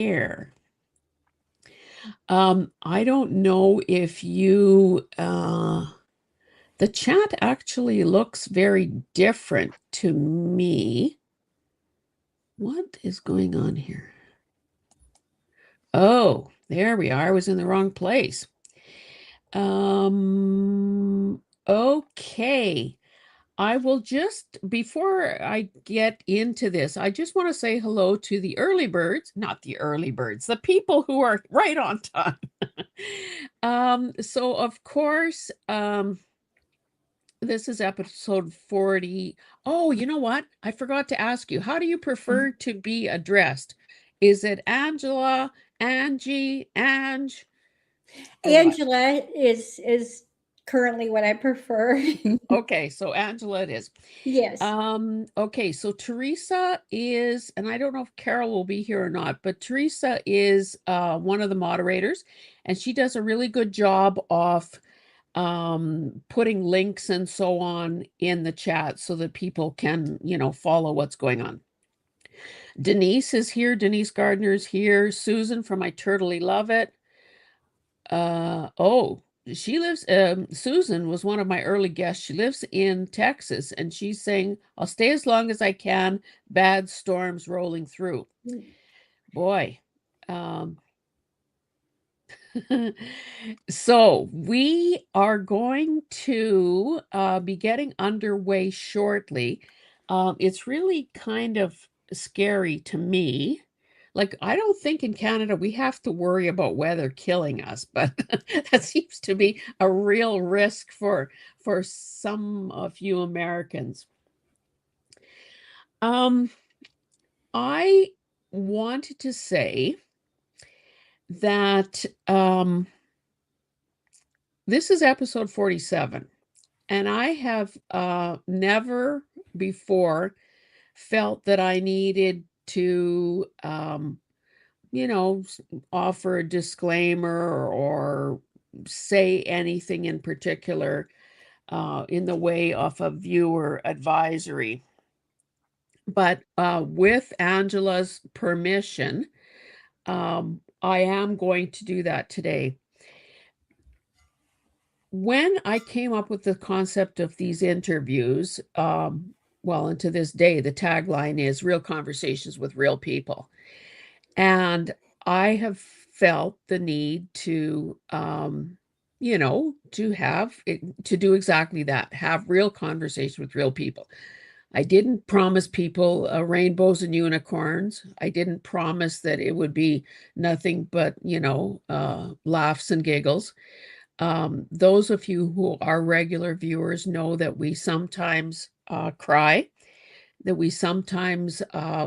Here. I don't know if the chat actually looks very different to me. What is going on here? Oh, there we are. I was in the wrong place. Okay. I will just, before I get into this, I just want to say hello to the early birds, not the early birds, the people who are right on time. So of course, this is episode 40. Oh, you know what? I forgot to ask you, how do you prefer to be addressed? Is it Angela, Angie, Ange, or what? Angela is currently what I prefer. Okay, so Angela it is. Yes. Okay, so Teresa is, and I don't know if Carol will be here or not, but Teresa is one of the moderators, and she does a really good job of putting links and so on in the chat so that people can, follow what's going on. Denise is here. Denise Gardner's here. Susan from I Turtly Love It. Oh, she lives, Susan was one of my early guests. She lives in Texas and she's saying, I'll stay as long as I can. Bad storms rolling through. Boy. So we are going to be getting underway shortly. It's really kind of scary to me. Like, I don't think in Canada we have to worry about weather killing us, but that seems to be a real risk for some of you Americans. I wanted to say that this is episode 47, and I have never before felt that I needed to, offer a disclaimer or say anything in particular in the way of a viewer advisory. But with Angela's permission, I am going to do that today. When I came up with the concept of these interviews, well, and to this day, the tagline is real conversations with real people. And I have felt the need to, to do exactly that, have real conversations with real people. I didn't promise people rainbows and unicorns. I didn't promise that it would be nothing but, laughs and giggles. Those of you who are regular viewers know that we sometimes cry, that we sometimes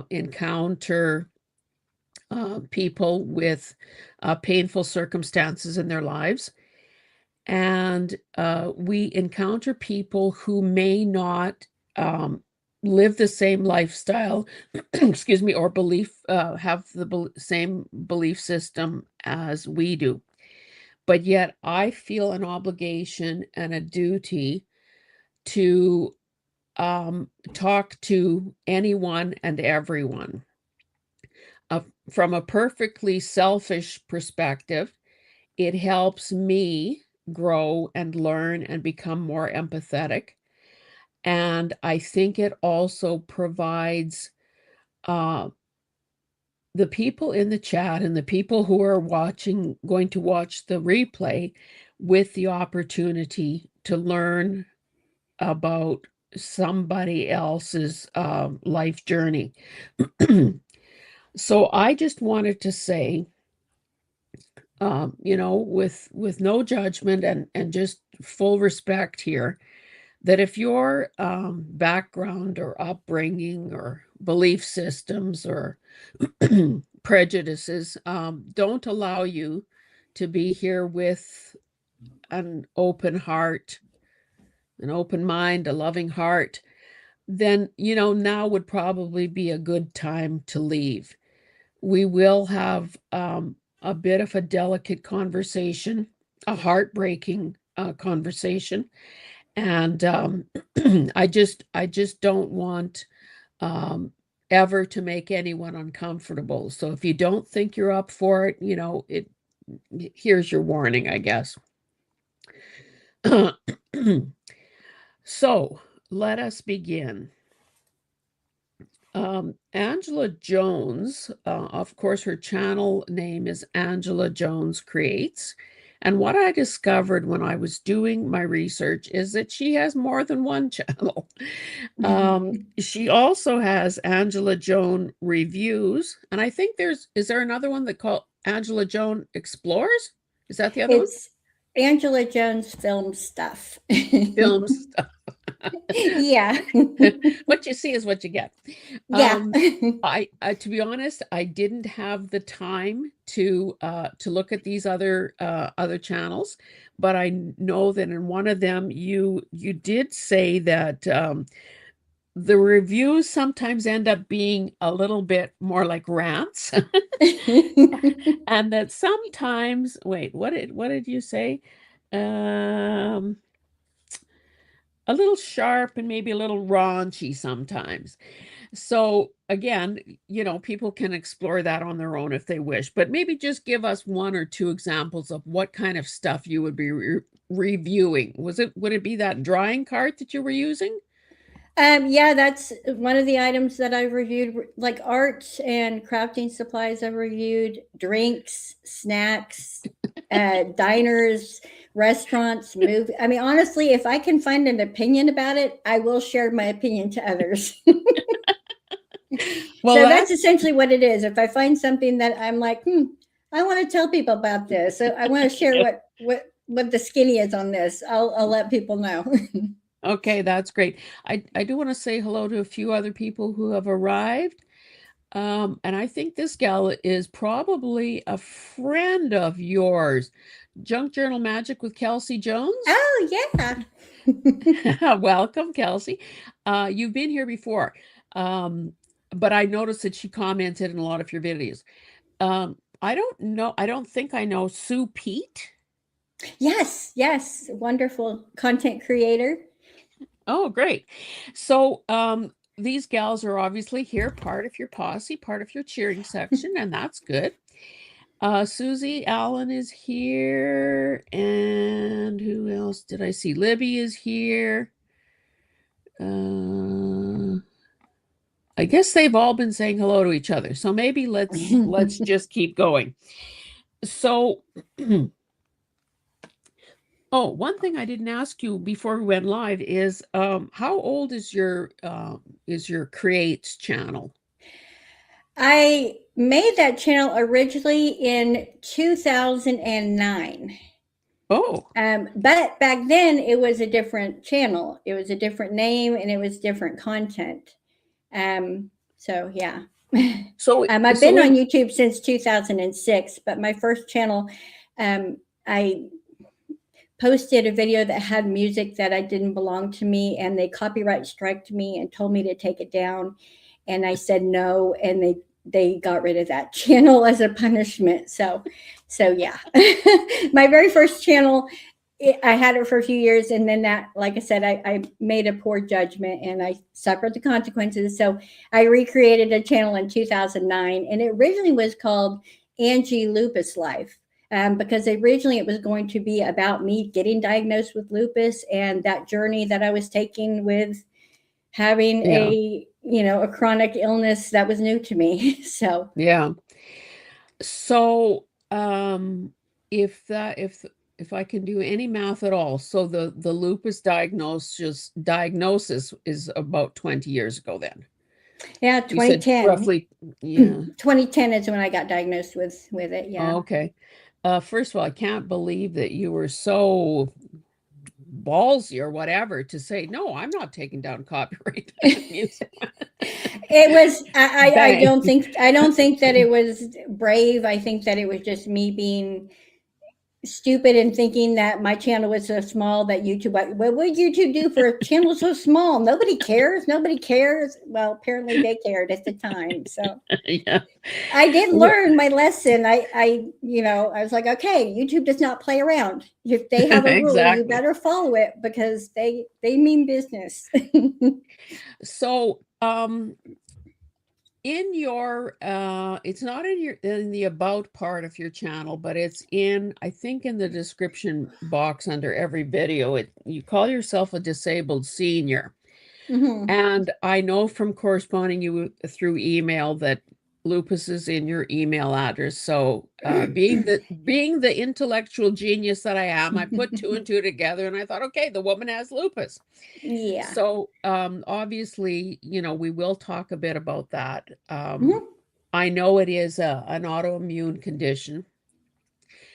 encounter people with painful circumstances in their lives. And we encounter people who may not live the same lifestyle, excuse me, or have the same belief system as we do. But yet I feel an obligation and a duty to talk to anyone and everyone. From a perfectly selfish perspective, it helps me grow and learn and become more empathetic. And I think it also provides the people in the chat and the people who are going to watch the replay with the opportunity to learn about somebody else's life journey. So I just wanted to say, with no judgment and just full respect here, that if your background or upbringing or belief systems or prejudices don't allow you to be here with an open heart, an open mind, a loving heart, then, now would probably be a good time to leave. We will have a bit of a delicate conversation, a heartbreaking conversation. And I just don't want ever to make anyone uncomfortable. So if you don't think you're up for it, here's your warning, I guess. So let us begin. Angela Jones, of course, her channel name is Angela Jones Creates. And what I discovered when I was doing my research is that she has more than one channel. She also has Angela Joan Reviews. And I think is there another one that called Angela Joan Explores? Is that the other one? It's Angela Jones Film Stuff. Film stuff. Yeah. What you see is what you get. Yeah. I to be honest, I didn't have the time to look at these other channels, but I know that in one of them you did say that the reviews sometimes end up being a little bit more like rants, and that sometimes, wait, what did you say? A little sharp and maybe a little raunchy sometimes. So again, people can explore that on their own if they wish, but maybe just give us one or two examples of what kind of stuff you would be reviewing. Would it be that drawing cart that you were using? Yeah, that's one of the items that I've reviewed, like art and crafting supplies. I've reviewed drinks, snacks, diners, restaurants, movie. I mean, honestly, if I can find an opinion about it, I will share my opinion to others. Well, so that's essentially what it is. If I find something that I'm like, I want to tell people about this. So I want to share what the skinny is on this. I'll let people know. Okay, that's great. I do want to say hello to a few other people who have arrived. And I think this gal is probably a friend of yours. Junk Journal Magic with Kelsey Jones. Oh, yeah. Welcome, Kelsey. You've been here before, but I noticed that she commented in a lot of your videos. I don't know. I don't think I know Sue Pete. Yes. Wonderful content creator. Oh, great. So these gals are obviously here, part of your posse, part of your cheering section, and that's good. Susie Allen is here, and who else did I see? Libby is here. I guess they've all been saying hello to each other, so maybe let's just keep going. So oh, one thing I didn't ask you before we went live is how old is your Creates channel? I made that channel originally in 2009. Oh. But back then it was a different channel. It was a different name and it was different content. So yeah. So I've been on YouTube since 2006, but my first channel, I posted a video that had music that I didn't belong to me, and they copyright striked me and told me to take it down. And I said no, and they got rid of that channel as a punishment. So yeah. My very first channel, I had it for a few years, and then that, like I said, I made a poor judgment and I suffered the consequences. So I recreated a channel in 2009, and it originally was called Angie Lupus Life. Because originally it was going to be about me getting diagnosed with lupus and that journey that I was taking with having a chronic illness that was new to me. So yeah. So if I can do any math at all, so the lupus diagnosis is about 20 years ago then. Yeah, 2010. Roughly, yeah. 2010 is when I got diagnosed with it. Yeah. Oh, okay. First of all, I can't believe that you were so ballsy or whatever to say, no, I'm not taking down copyright music. It was, I don't think that it was brave. I think that it was just me being stupid and thinking that my channel was so small that YouTube, what would YouTube do for a channel so small? Nobody cares. Well, apparently they cared at the time. So yeah. I did learn my lesson. I was like, okay, YouTube does not play around. If they have a rule, you better follow it because they mean business. So in your it's not in the about part of your channel, but it's in, I think, in the description box under every video. You call yourself a disabled senior. Mhm. And I know from corresponding you through email that lupus is in your email address. So being the intellectual genius that I am, I put two and two together and I thought, okay, the woman has lupus. Yeah. So obviously, we will talk a bit about that. Mhm. I know it is an autoimmune condition.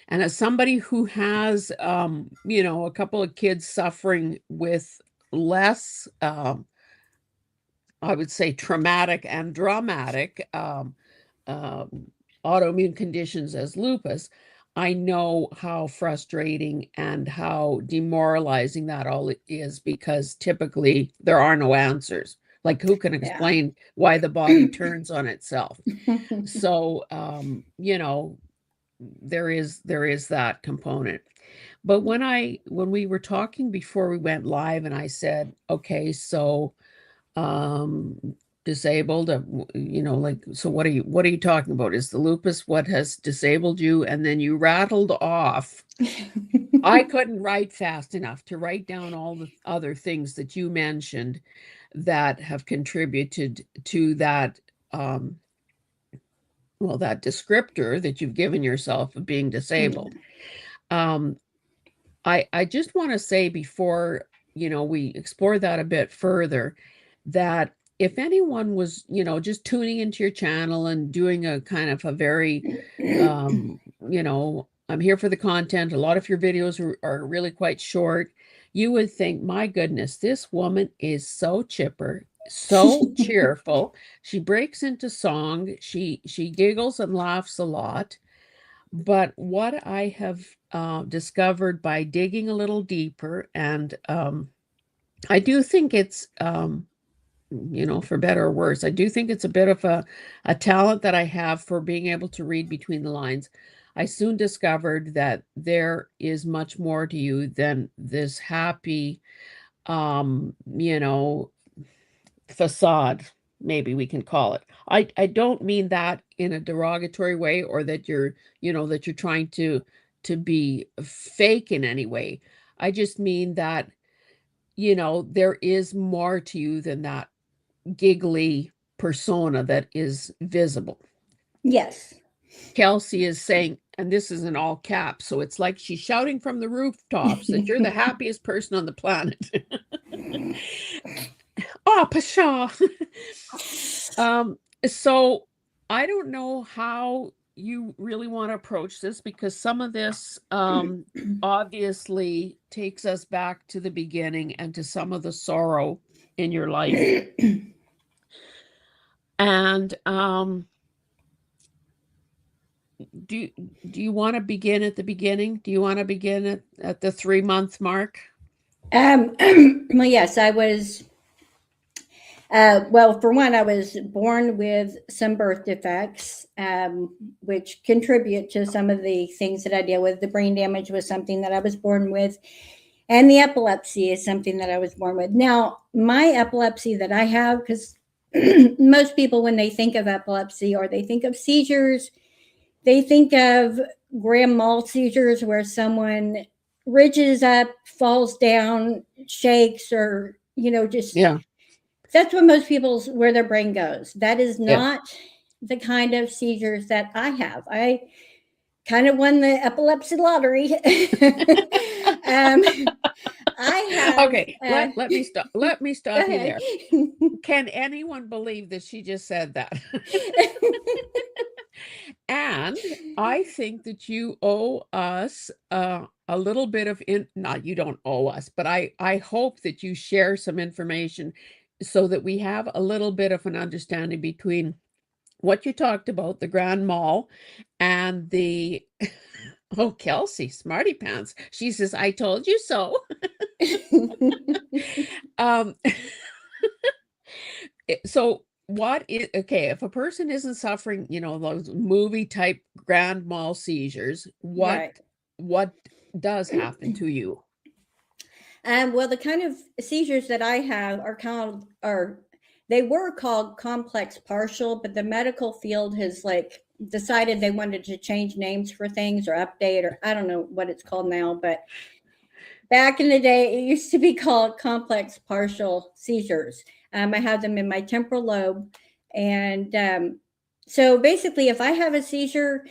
And as somebody who has, a couple of kids suffering with less, I would say, traumatic and dramatic um, autoimmune conditions as lupus, I know how frustrating and how demoralizing that all is, because typically there are no answers. Like, who can Yeah. explain why the body turns on itself? So, there is that component. But when we were talking before we went live, and I said, okay, so um disabled, like, so what are you talking about? Is the lupus what has disabled you? And then you rattled off. I couldn't write fast enough to write down all the other things that you mentioned that have contributed to that, that descriptor that you've given yourself of being disabled. um I just want to say, before we explore that a bit further, that if anyone was just tuning into your channel and doing a kind of a very I'm here for the content, a lot of your videos are really quite short, you would think, my goodness, this woman is so chipper, so cheerful, she breaks into song, she giggles and laughs a lot. But what I have discovered by digging a little deeper, and I do think it's, for better or worse, I do think it's a bit of a talent that I have for being able to read between the lines. I soon discovered that there is much more to you than this happy, um, you know, facade, maybe we can call it. I don't mean that in a derogatory way, or that you're trying to be fake in any way. I just mean that, there is more to you than that giggly persona that is visible. Yes. Kelsey is saying, and this is in all caps, so it's like she's shouting from the rooftops that you're the happiest person on the planet. Oh, pshaw. Um, so I don't know how you really want to approach this, because some of this obviously takes us back to the beginning and to some of the sorrow in your life. And do do you want to begin at the beginning? Do you want to begin at the 3-month mark? Well, yes, I was. Well, for one, I was born with some birth defects, which contribute to some of the things that I deal with. The brain damage was something that I was born with, and the epilepsy is something that I was born with. Now, my epilepsy that I have, because most people, when they think of epilepsy or they think of seizures, they think of grand mal seizures where someone ridges up, falls down, shakes, or, just Yeah, that's what most people's where their brain goes. That is yeah. not the kind of seizures that I have. I kind of won the epilepsy lottery. um, I have. Okay, let me stop Go you ahead. there. Can anyone believe that she just said that? And I think that you owe us a little bit of not, you don't owe us, but I hope that you share some information so that we have a little bit of an understanding between what you talked about, the Grand Mall, and the oh, Kelsey, smarty pants. She says, I told you so. Um, so what is, okay, if a person isn't suffering, those movie type grand mal seizures, what Right. what does happen to you? Well, the kind of seizures that I have are They were called complex partial, but the medical field has like decided they wanted to change names for things or update, or I don't know what it's called now, but back in the day, it used to be called complex partial seizures. I have them in my temporal lobe. And so basically, if I have a seizure,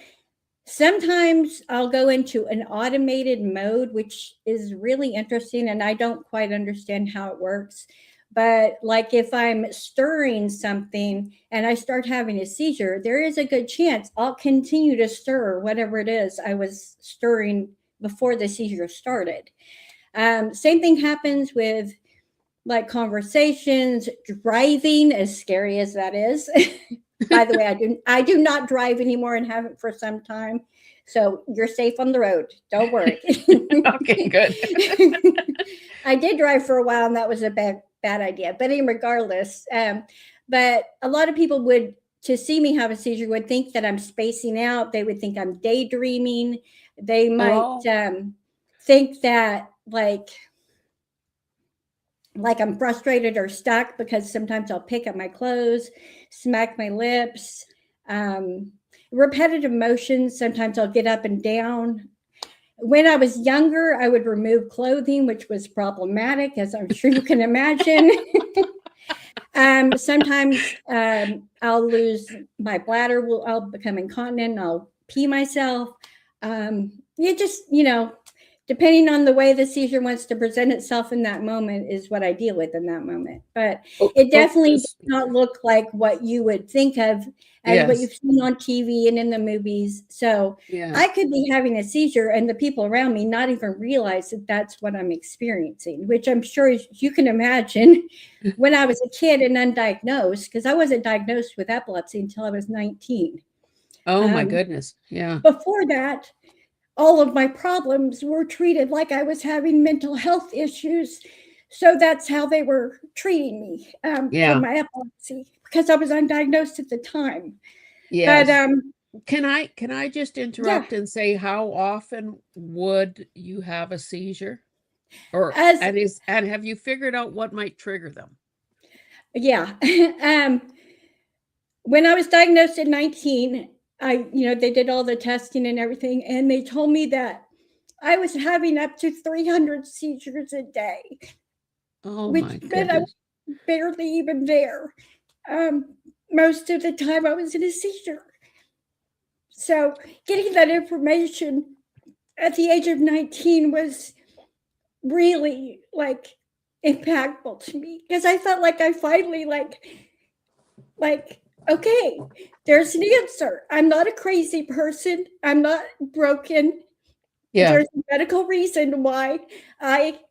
sometimes I'll go into an automated mode, which is really interesting. And I don't quite understand how it works. But like if I'm stirring something and I start having a seizure, there is a good chance I'll continue to stir whatever it is I was stirring before the seizure started. Same thing happens with like conversations, driving, as scary as that is. By the way, I do not drive anymore and haven't for some time. So you're safe on the road. Don't worry. Okay, good. I did drive for a while and that was a bad idea. But regardless, but a lot of people would to see me have a seizure would think that I'm spacing out. They would think I'm daydreaming. They might think that like I'm frustrated or stuck because sometimes I'll pick up my clothes, smack my lips, repetitive motions. Sometimes I'll get up and down. When I was younger, I would remove clothing, which was problematic, as I'm sure you can imagine. Sometimes I'll lose my bladder. I'll become incontinent. I'll pee myself. Depending on the way the seizure wants to present itself in that moment is what I deal with in that moment. But it definitely does not look like what you would think of as what you've seen on TV and in the movies. So I could be having a seizure and the people around me not even realize that that's what I'm experiencing, which I'm sure you can imagine when I was a kid and undiagnosed, because I wasn't diagnosed with epilepsy until I was 19. Oh my goodness. Yeah. Before that, all of my problems were treated like I was having mental health issues. So that's how they were treating me for my epilepsy, because I was undiagnosed at the time. Yes. But can I just interrupt and say, how often would you have a seizure? And have you figured out what might trigger them? Yeah. When I was diagnosed at 19, they did all the testing and everything, and they told me that I was having up to 300 seizures a day. Oh my goodness. I was barely even there. Most of the time I was in a seizure. So getting that information at the age of 19 was really impactful to me, because I felt like I finally okay, there's an answer. I'm not a crazy person. I'm not broken. Yeah. There's a medical reason why I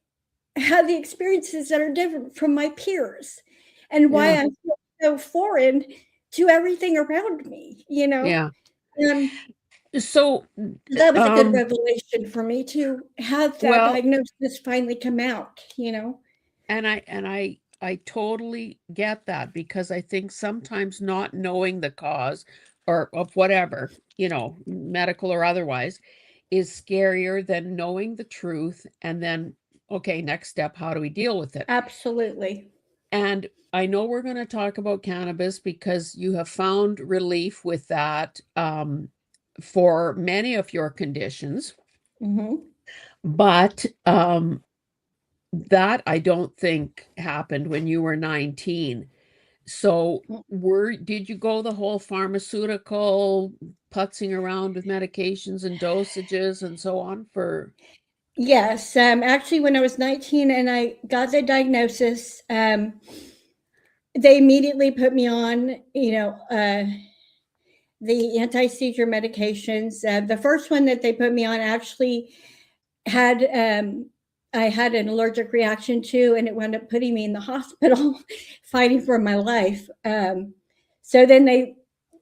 had the experiences that are different from my peers, and why I feel so foreign to everything around me, Yeah. So that was a good revelation for me to have that diagnosis finally come out, And I totally get that, because I think sometimes not knowing the cause or of whatever, medical or otherwise, is scarier than knowing the truth and then, okay, next step, how do we deal with it? Absolutely. And I know we're going to talk about cannabis because you have found relief with that for many of your conditions. But that I don't think happened when you were 19. So did you go the whole pharmaceutical putzing around with medications and dosages and so on for? Yes. Actually, when I was 19 and I got the diagnosis, they immediately put me on, the anti-seizure medications. The first one that they put me on actually had I had an allergic reaction to, and it wound up putting me in the hospital fighting for my life. So then they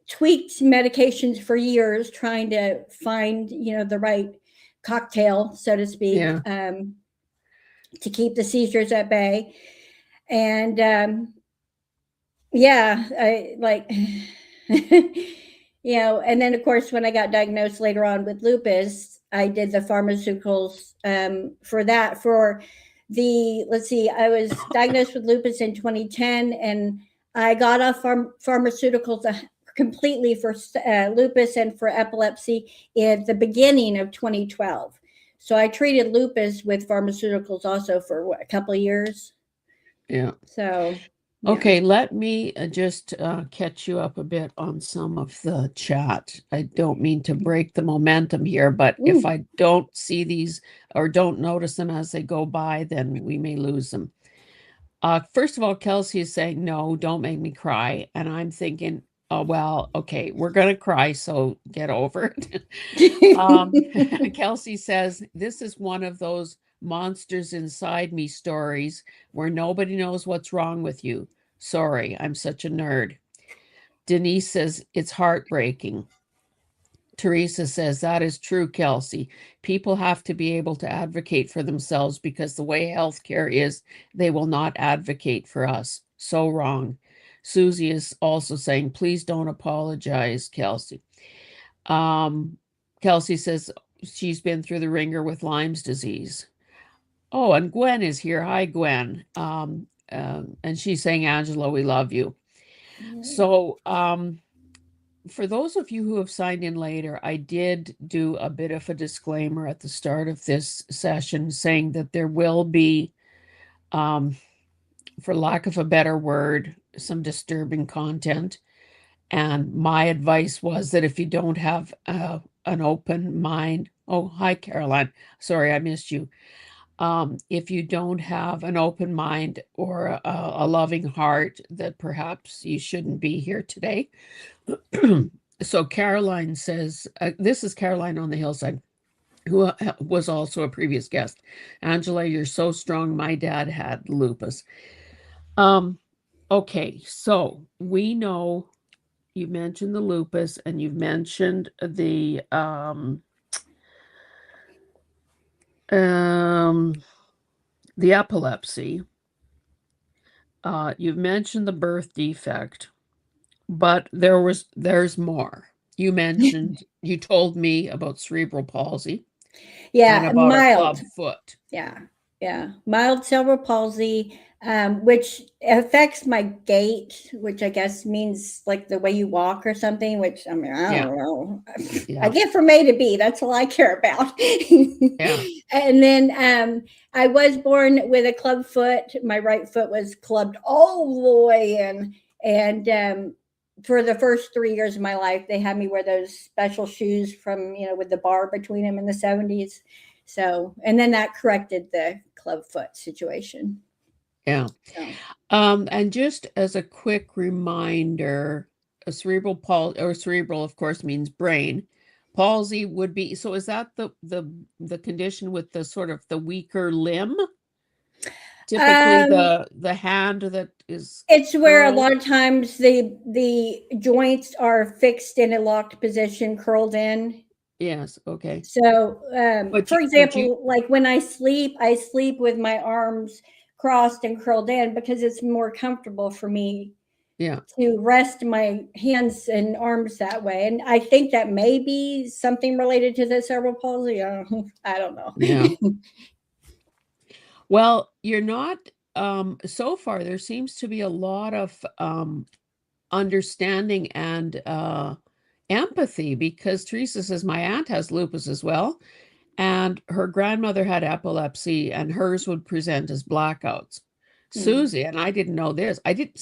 tweaked medications for years, trying to find, the right cocktail, so to speak, to keep the seizures at bay. And and then of course, when I got diagnosed later on with lupus, I did the pharmaceuticals for that. I was diagnosed with lupus in 2010, and I got off pharmaceuticals completely for lupus and for epilepsy at the beginning of 2012. So I treated lupus with pharmaceuticals also for a couple of years. Yeah. So, yeah. Okay, let me just catch you up a bit on some of the chat. I don't mean to break the momentum here, but if I don't see these or don't notice them as they go by, then we may lose them. First of all, Kelsey is saying, no, don't make me cry. And I'm thinking, oh, well, okay, we're going to cry, so get over it. Kelsey says, this is one of those monsters inside me stories where nobody knows what's wrong with you. Sorry, I'm such a nerd. Denise says, it's heartbreaking. Teresa says, that is true, Kelsey. People have to be able to advocate for themselves because the way healthcare is, they will not advocate for us. So wrong. Susie is also saying, please don't apologize, Kelsey. Kelsey says she's been through the ringer with Lyme's disease. Oh, and Gwen is here. Hi, Gwen. And she's saying, Angela, we love you. So, for those of you who have signed in later, I did do a bit of a disclaimer at the start of this session saying that there will be, for lack of a better word, some disturbing content. And my advice was that if you don't have an open mind, oh, hi, Caroline. Sorry, I missed you. If you don't have an open mind or a loving heart, that perhaps you shouldn't be here today. So Caroline says, this is Caroline on the hillside, who was also a previous guest. Angela, you're so strong. My dad had lupus. Okay, so we know you mentioned the lupus and you've mentioned the epilepsy. You've mentioned the birth defect, but there's more. You mentioned, you told me about cerebral palsy. Yeah, and about mild. a club foot. Yeah, mild cerebral palsy, which affects my gait, which I guess means like the way you walk or something. Which I mean, I don't know. I get from A to B. That's all I care about. And then I was born with a club foot. My right foot was clubbed all the way in, and for the first 3 years of my life, they had me wear those special shoes from, with the bar between them in the 70s. So, and then that corrected the club foot situation. Yeah. So. And just as a quick reminder, a cerebral palsy, or cerebral, of course, means brain. Palsy would be, so is that the condition with the sort of the weaker limb? Typically the hand that is it's where curled. A lot of times the joints are fixed in a locked position, curled in. Yes, okay. So for example, like when I sleep with my arms crossed and curled in because it's more comfortable for me to rest my hands and arms that way. And I think that may be something related to the cerebral palsy. I don't know. Yeah. Well, you're not, so far, there seems to be a lot of understanding and empathy, because Teresa says, my aunt has lupus as well, and her grandmother had epilepsy, and hers would present as blackouts. Susie, and I didn't know this.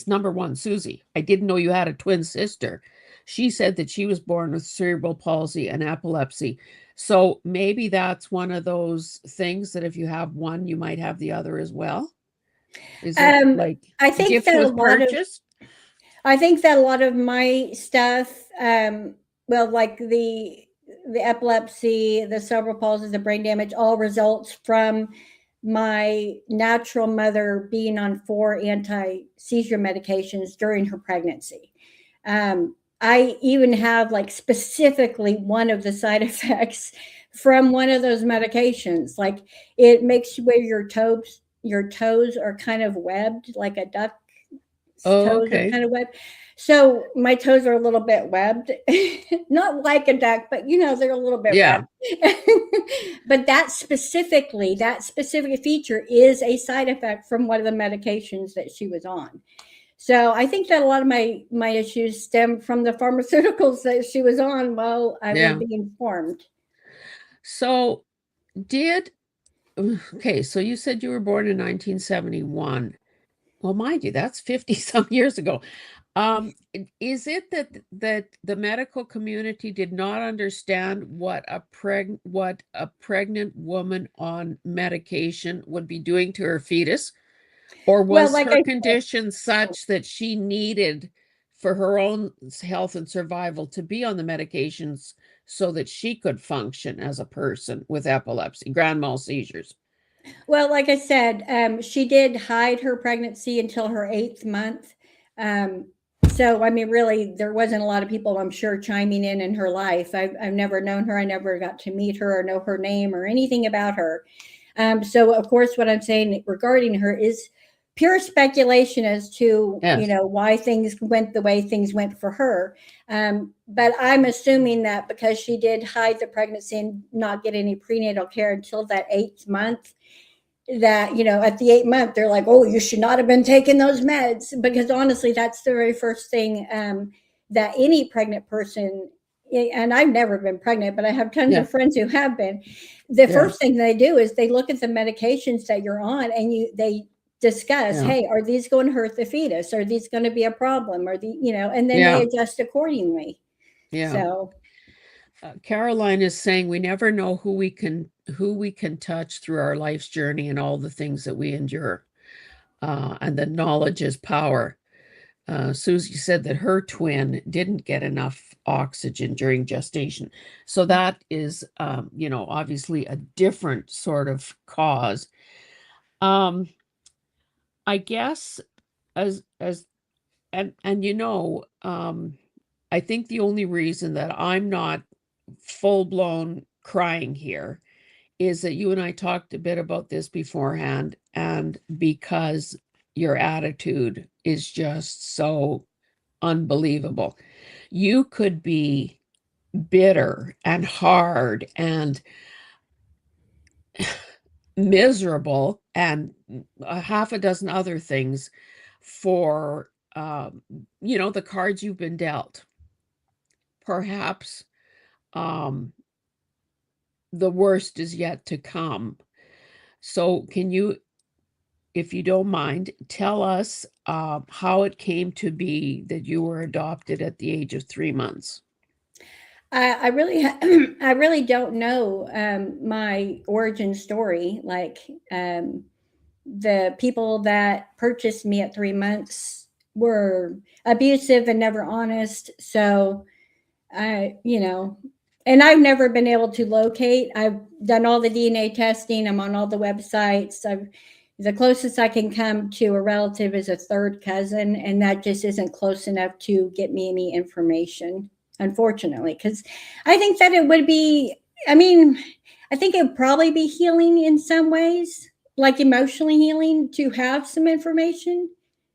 Number one, Susie, I didn't know you had a twin sister. She said that she was born with cerebral palsy and epilepsy. So maybe that's one of those things that if you have one, you might have the other as well. Is it like I think that I think that a lot of my stuff, well, like the epilepsy, the cerebral palsy, the brain damage, all results from my natural mother being on 4 anti-seizure medications during her pregnancy. I even have like specifically one of the side effects from one of those medications. Like it makes you where your toes are kind of webbed, like a duck. Toes are kind of webbed. So my toes are a little bit webbed, not like a duck, but they're a little bit webbed. But that specific feature is a side effect from one of the medications that she was on. So I think that a lot of my issues stem from the pharmaceuticals that she was on while I was Yeah. being formed. So did okay, so you said you were born in 1971. Well, mind you, that's 50 some years ago. Is it that the medical community did not understand what a pregnant woman on medication would be doing to her fetus? Or Well, was like her I condition such that she needed for her own health and survival to be on the medications so that she could function as a person with epilepsy, grand mal seizures? Well, like I said, she did hide her pregnancy until her 8th month. Um, so, I mean, really, there wasn't a lot of people, I'm sure, chiming in her life. I've never known her. I never got to meet her or know her name or anything about her. So, of course, what I'm saying regarding her is pure speculation as to, you Yes. know, why things went the way things went for her. But I'm assuming that because she did hide the pregnancy and not get any prenatal care until that 8th month, that, you know, at the 8th month they're like, oh, you should not have been taking those meds, because honestly that's the very first thing that any pregnant person, and I've never been pregnant but I have tons Yeah. of friends who have been, the Yeah. first thing they do is they look at the medications that you're on and they discuss, Yeah. hey, are these going to hurt the fetus, are these going to be a problem, or the, you know, and then they Yeah. adjust accordingly. Yeah. So Caroline is saying we never know who we can touch through our life's journey and all the things that we endure. And that knowledge is power. Susie said that her twin didn't get enough oxygen during gestation. So that is, obviously a different sort of cause. Um, I guess as and I think the only reason that I'm not full blown crying here is that you and I talked a bit about this beforehand, and because your attitude is just so unbelievable. You could be bitter and hard and miserable and a half a dozen other things for the cards you've been dealt. Perhaps um the worst is yet to come. So can you, if you don't mind, tell us how it came to be that you were adopted at the age of 3 months? I really, I really don't know my origin story. Like, the people that purchased me at 3 months were abusive and never honest. So I, you know, and I've never been able to locate. I've done all the DNA testing. I'm on all the websites. The closest I can come to a relative is a third cousin, and that just isn't close enough to get me any information, unfortunately, because I think that it would be, I mean, I think it would probably be healing in some ways, like emotionally healing, to have some information,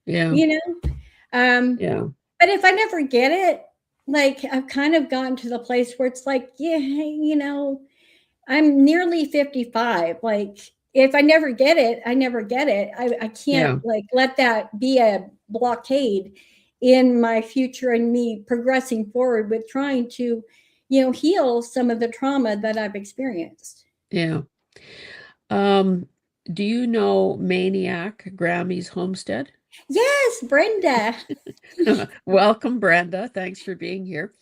Yeah, you know? yeah, But if I never get it, like, I've kind of gotten to the place where it's like, yeah, you know, I'm nearly 55. Like, if I never get it, I never get it. I can't yeah, like let that be a blockade in my future and me progressing forward with trying to, you know, heal some of the trauma that I've experienced. yeah. Um, do you know Maniac Grammy's Homestead? Yes, Brenda. Welcome, Brenda. Thanks for being here.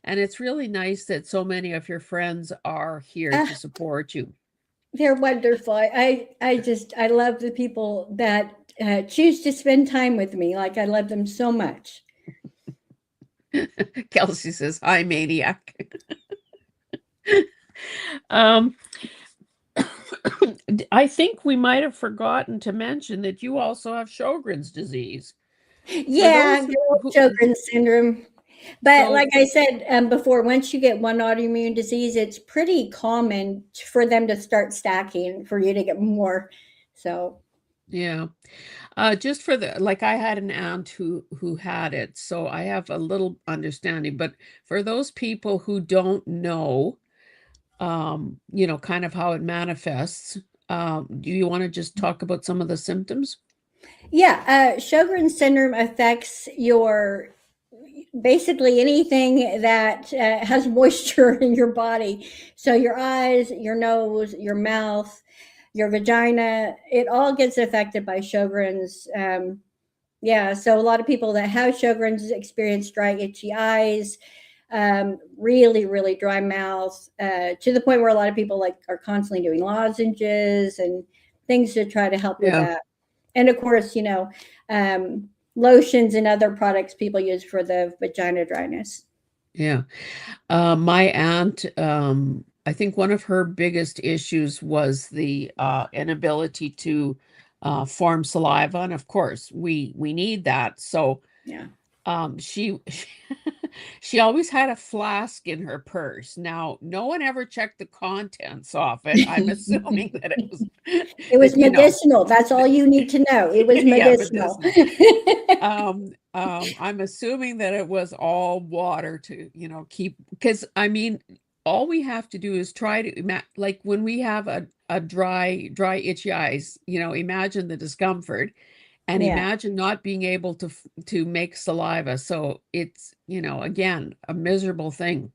And it's really nice that so many of your friends are here Uh, to support you. they're wonderful. I just, I love the people that choose to spend time with me. Like, I love them so much. Kelsey says, "Hi, Maniac." um, I think we might have forgotten to mention that you also have Sjogren's disease. For Yeah, those good old who Sjogren's syndrome. But so like I said before, once you get one autoimmune disease, it's pretty common for them to start stacking for you to get more. So, yeah. Just for the like, I had an aunt who had it, so I have a little understanding. But for those people who don't know, kind of how it manifests, do you want to just talk about some of the symptoms? Yeah, Sjogren's syndrome affects your basically anything that has moisture in your body. So your eyes, your nose, your mouth, your vagina, it all gets affected by Sjogren's. Yeah, so a lot of people that have Sjogren's experience dry, itchy eyes, really, really dry mouth, to the point where a lot of people like are constantly doing lozenges and things to try to help with Yeah. that. And of course, lotions and other products people use for the vagina dryness. Yeah. My aunt, I think one of her biggest issues was the inability to form saliva, and of course, we need that. So, Yeah. she she always had a flask in her purse. Now, no one ever checked the contents off it. I'm assuming that it was It was that, medicinal. That's all you need to know. It was yeah, medicinal. medicinal. I'm assuming that it was all water to, keep, because I mean, all we have to do is try to like when we have a dry, itchy eyes, imagine the discomfort and Yeah. imagine not being able to make saliva. So it's, again, a miserable thing.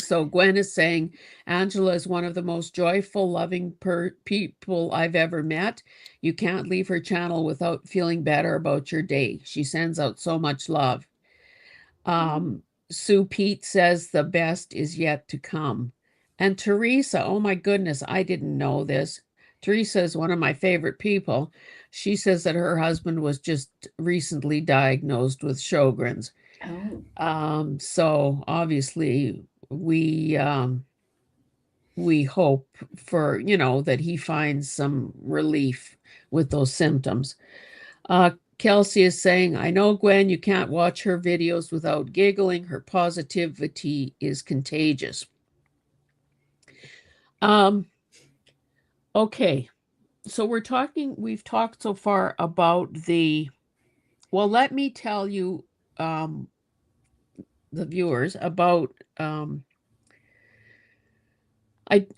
So Gwen is saying Angela is one of the most joyful, loving people I've ever met. You can't leave her channel without feeling better about your day. She sends out so much love. Um, Sue Pete says the best is yet to come. And Teresa, oh my goodness, I didn't know this. Teresa is one of my favorite people. She says that her husband was just recently diagnosed with Sjogren's. Oh. So obviously we hope for, that he finds some relief with those symptoms. Kelsey is saying, I know, Gwen, you can't watch her videos without giggling. Her positivity is contagious. Um, okay. So we've talked so far about well, let me tell you, um, the viewers about,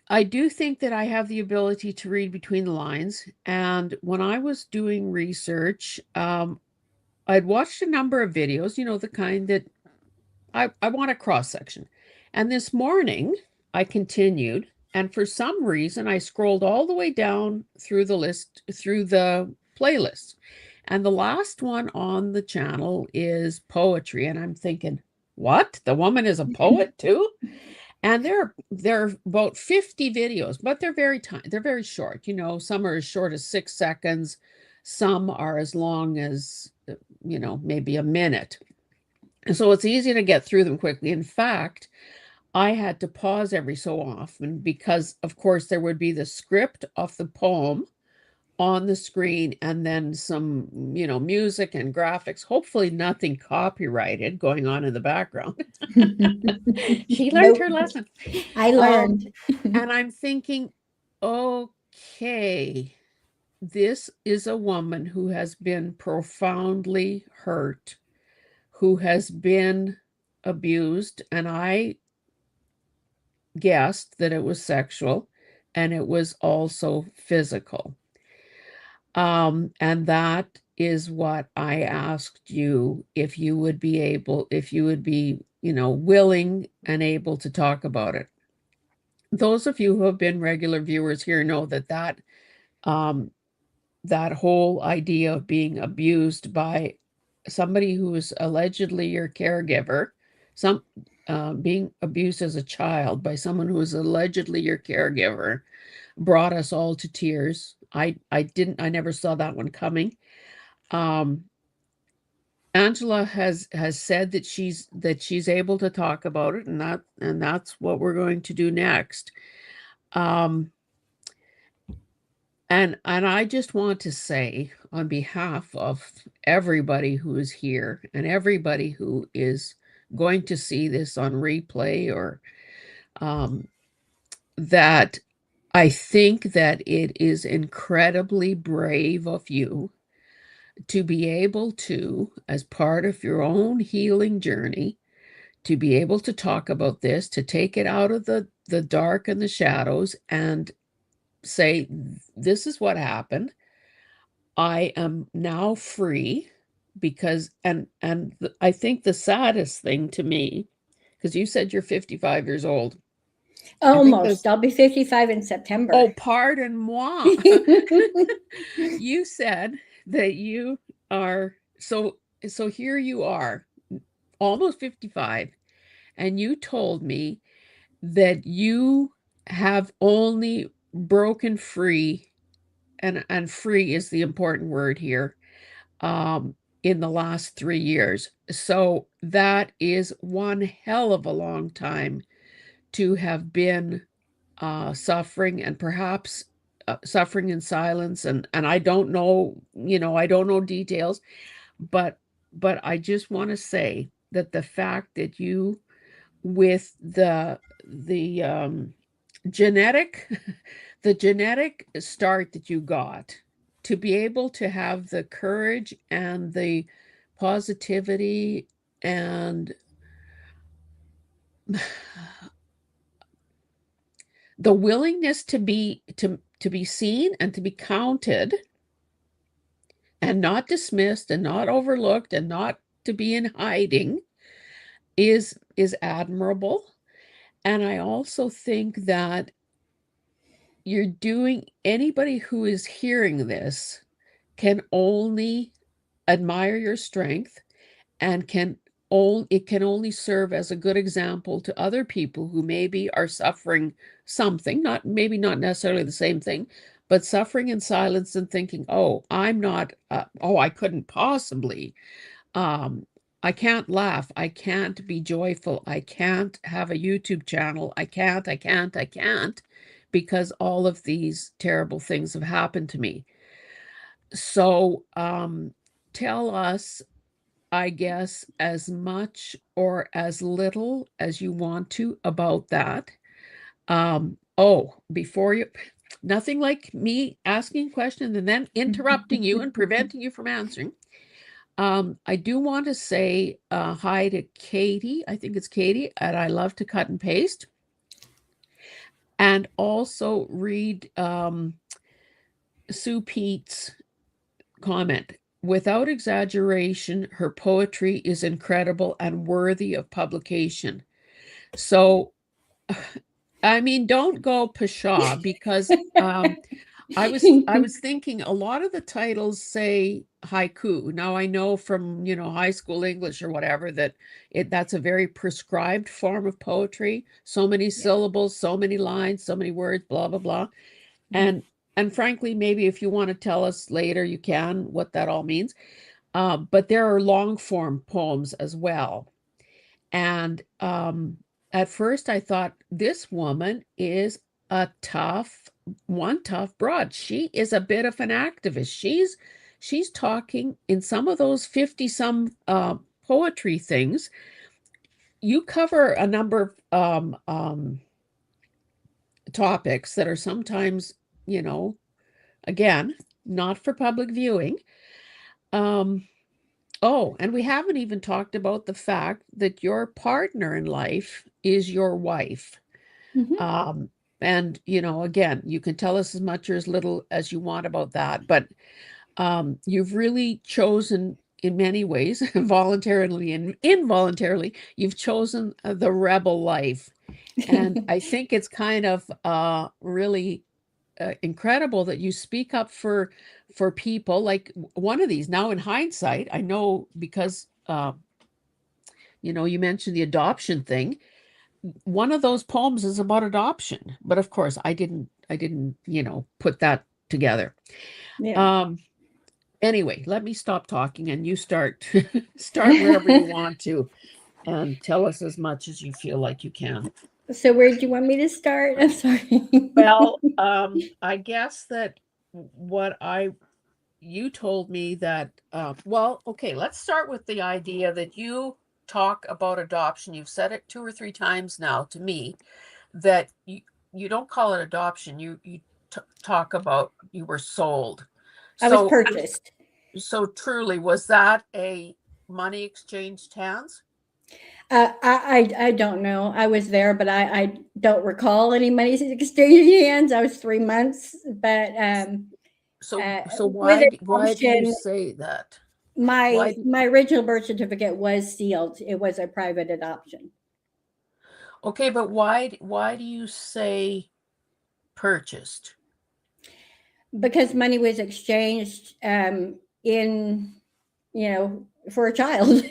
I do think that I have the ability to read between the lines. And when I was doing research, I'd watched a number of videos, the kind that I want a cross section. And this morning I continued, and for some reason I scrolled all the way down through the list, through the playlist. And the last one on the channel is poetry. And I'm thinking, what? The woman is a poet too? And there are about 50 videos, but they're very short. Some are as short as 6 seconds, some are as long as maybe a minute. And so it's easy to get through them quickly. In fact, I had to pause every so often because, of course, there would be the script of the poem on the screen and then some, music and graphics, hopefully nothing copyrighted going on in the background. She learned Nope. her lesson. I Um, learned. and I'm thinking, okay, this is a woman who has been profoundly hurt, who has been abused, and I guessed that it was sexual and it was also physical. And that is what I asked you, if you would be able, if you would be, willing and able to talk about it. Those of you who have been regular viewers here know um, that whole idea of being abused by somebody who is allegedly your caregiver, some being abused as a child by someone who is allegedly your caregiver, brought us all to tears. I never saw that one coming. Um, Angela has said that she's able to talk about it, and that's what we're going to do next. Um, and I just want to say, on behalf of everybody who is here and everybody who is going to see this on replay, or um, that I think that it is incredibly brave of you to be able to, as part of your own healing journey, to be able to talk about this, to take it out of the dark and the shadows and say, this is what happened. I am now free because I think the saddest thing to me, because you said you're 55 years old. I think Almost. that's, I'll be 55 in oh, September. pardon moi. You said that you are so here you are, almost 55, and you told me that you have only broken free, and free is the important word here, um, in the last 3 years. So that is one hell of a long time to have been suffering, and perhaps suffering in silence. And I don't know, I don't know details, but I just want to say that the fact that you, with the genetic the genetic start that you got, to be able to have the courage and the positivity and the willingness to be seen and to be counted and not dismissed and not overlooked and not to be in hiding is admirable. And I also think that you're doing anybody who is hearing this can only admire your strength, and it can only serve as a good example to other people who maybe are suffering something, maybe not necessarily the same thing, but suffering in silence and thinking, oh, I'm not, oh, I couldn't possibly, um, I can't laugh, I can't be joyful, I can't have a YouTube channel, I can't, because all of these terrible things have happened to me. So tell us, I guess, as much or as little as you want to about that. Oh, before you, nothing like me asking questions and then interrupting you and preventing you from answering. I do want to say hi to Katie. I think it's Katie, and I love to cut and paste. And also read Sue Pete's comment. Without exaggeration, her poetry is incredible and worthy of publication. So, I mean, don't go pshaw, because I was thinking a lot of the titles say haiku. Now I know from, high school English or whatever, that that's a very prescribed form of poetry. So many Yeah. syllables, so many lines, so many words, blah blah blah. And frankly, maybe if you want to tell us later, you can, what that all means. But there are long form poems as well. And at first I thought, this woman is a tough broad. She is a bit of an activist. She's talking in some of those 50 some poetry things. You cover a number of topics that are sometimes, again, not for public viewing. Oh, and we haven't even talked about the fact that your partner in life is your wife. Mhm. And, again, you can tell us as much or as little as you want about that, but you've really chosen, in many ways, voluntarily and involuntarily, you've chosen the rebel life. And I think it's kind of really incredible that you speak up for people like one of these. Now, in hindsight, I know, because you mentioned the adoption thing. One of those poems is about adoption, but of course I didn't put that together. Yeah. um anyway, let me stop talking and you start start wherever you want to, and tell us as much as you feel like you can. So where do you want me to start? I'm sorry. Well, I guess that what I you told me that, well, okay, let's start with the idea that you talk about adoption. You've said it 2 or 3 times now to me, that you don't call it adoption. You talk about you were sold. I was So, purchased. so truly, was that a money exchanged hands? I don't know. I was there, but I don't recall any money exchanging hands. I was 3 months, but So with why do you adoption, say that? Why my do, my original birth certificate was sealed. It was a private adoption okay, but why do you say purchased? because money was exchanged in, for a child.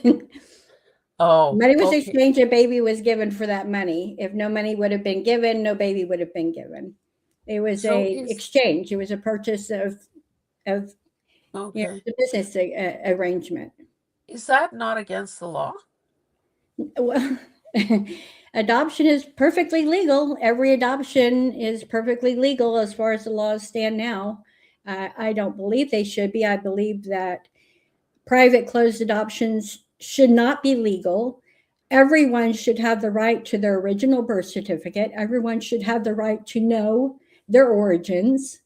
Oh, Money was okay. exchanged, a baby was given for that money. If no money would have been given, no baby would have been given. It was So a is exchange. It was a purchase of okay. the business arrangement. Is that not against the law? Well, adoption is perfectly legal. Every adoption is perfectly legal as far as the laws stand now. I don't believe they should be. I believe that private closed adoptions should not be legal. Everyone should have the right to their original birth certificate. Everyone should have the right to know their origins.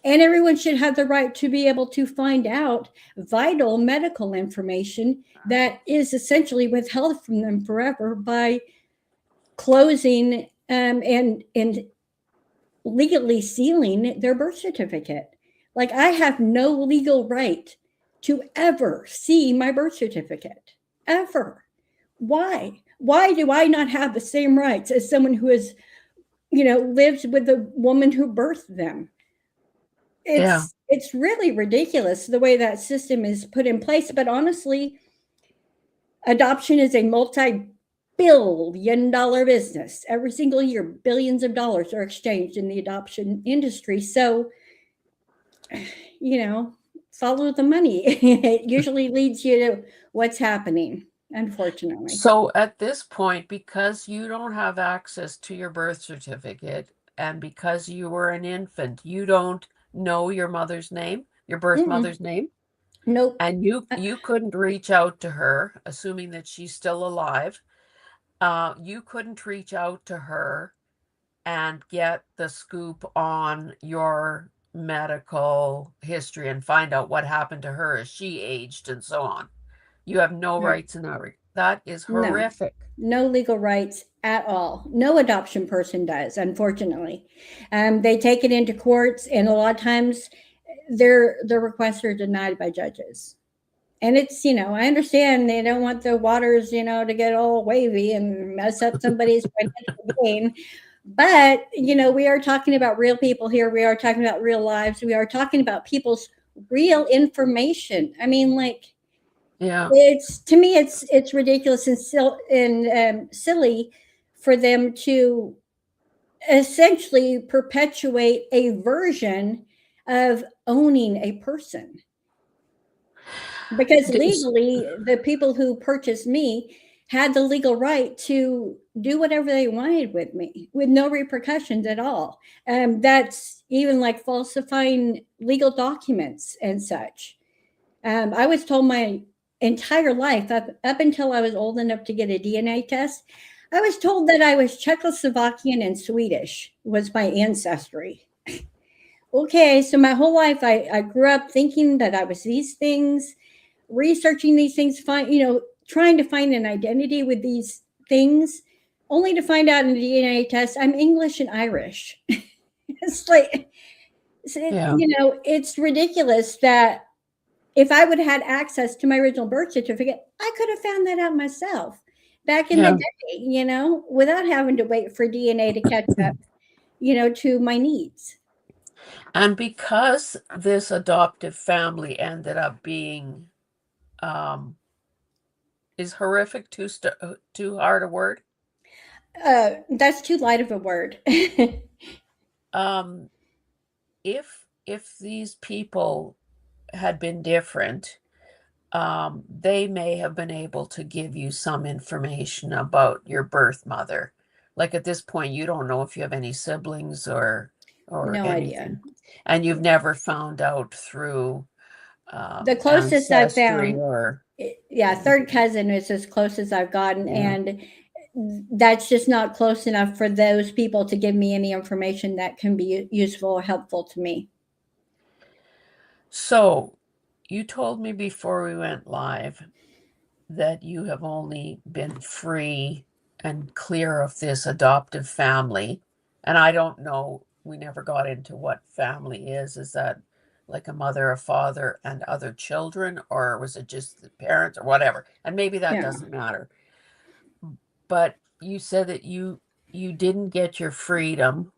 And everyone should have the right to be able to find out vital medical information that is essentially withheld from them forever by closing and legally sealing their birth certificate. Like I have no legal right to ever see my birth certificate. Ever. Why? Why do I not have the same rights as someone who has, lived with the woman who birthed them? Yeah. It's really ridiculous the way that system is put in place. But honestly, adoption is a multi-billion-dollar business. Every single year, billions of dollars are exchanged in the adoption industry. So, you know, follow the money. It usually leads you to what's happening, unfortunately. So at this point, because you don't have access to your birth certificate and because you were an infant, you don't know your mother's name, your birth Mm-mm. mother's name, Nope. and you couldn't reach out to her, assuming that she's still alive. You couldn't reach out to her and get the scoop on your medical history and find out what happened to her as she aged and so on. You have no Right. rights in that. That is No, horrific. no legal rights at all. No adoption person does, unfortunately. They take it into courts, and a lot of times their requests are denied by judges. And it's, I understand they don't want the waters, to get all wavy and mess up somebody's financial gain. But, we are talking about real people here. We are talking about real lives. We are talking about people's real information. I mean, like, Yeah. it's to me, it's ridiculous and silly for them to essentially perpetuate a version of owning a person because This- legally the people who purchased me had the legal right to do whatever they wanted with me with no repercussions at all. That's even like falsifying legal documents and such. I was told my entire life, up until I was old enough to get a DNA test, I was told that I was Czechoslovakian and Swedish was my ancestry. Okay, so my whole life I grew up thinking that I was these things, researching these things, trying to find an identity with these things, only to find out in the DNA test I'm English and Irish. It's like, yeah. it's ridiculous that if I would have had access to my original birth certificate, I could have found that out myself back in the Yeah. day, without having to wait for DNA to catch up, to my needs. And because this adoptive family ended up being um is horrific too hard a word. That's too light of a word. Um if these people had been different, they may have been able to give you some information about your birth mother. Like at this point, you don't know if you have any siblings or No idea. anything, and you've never found out through The closest I've ancestry found, or yeah, third anything. cousin is as close as I've gotten. Yeah. And that's just not close enough for those people to give me any information that can be useful or helpful to me. So you told me before we went live that you have only been free and clear of this adoptive family. And I don't know, we never got into what family is. Is that like a mother, a father, and other children, or was it just the parents or whatever? And maybe that Yeah. doesn't matter. But you said that you didn't get your freedom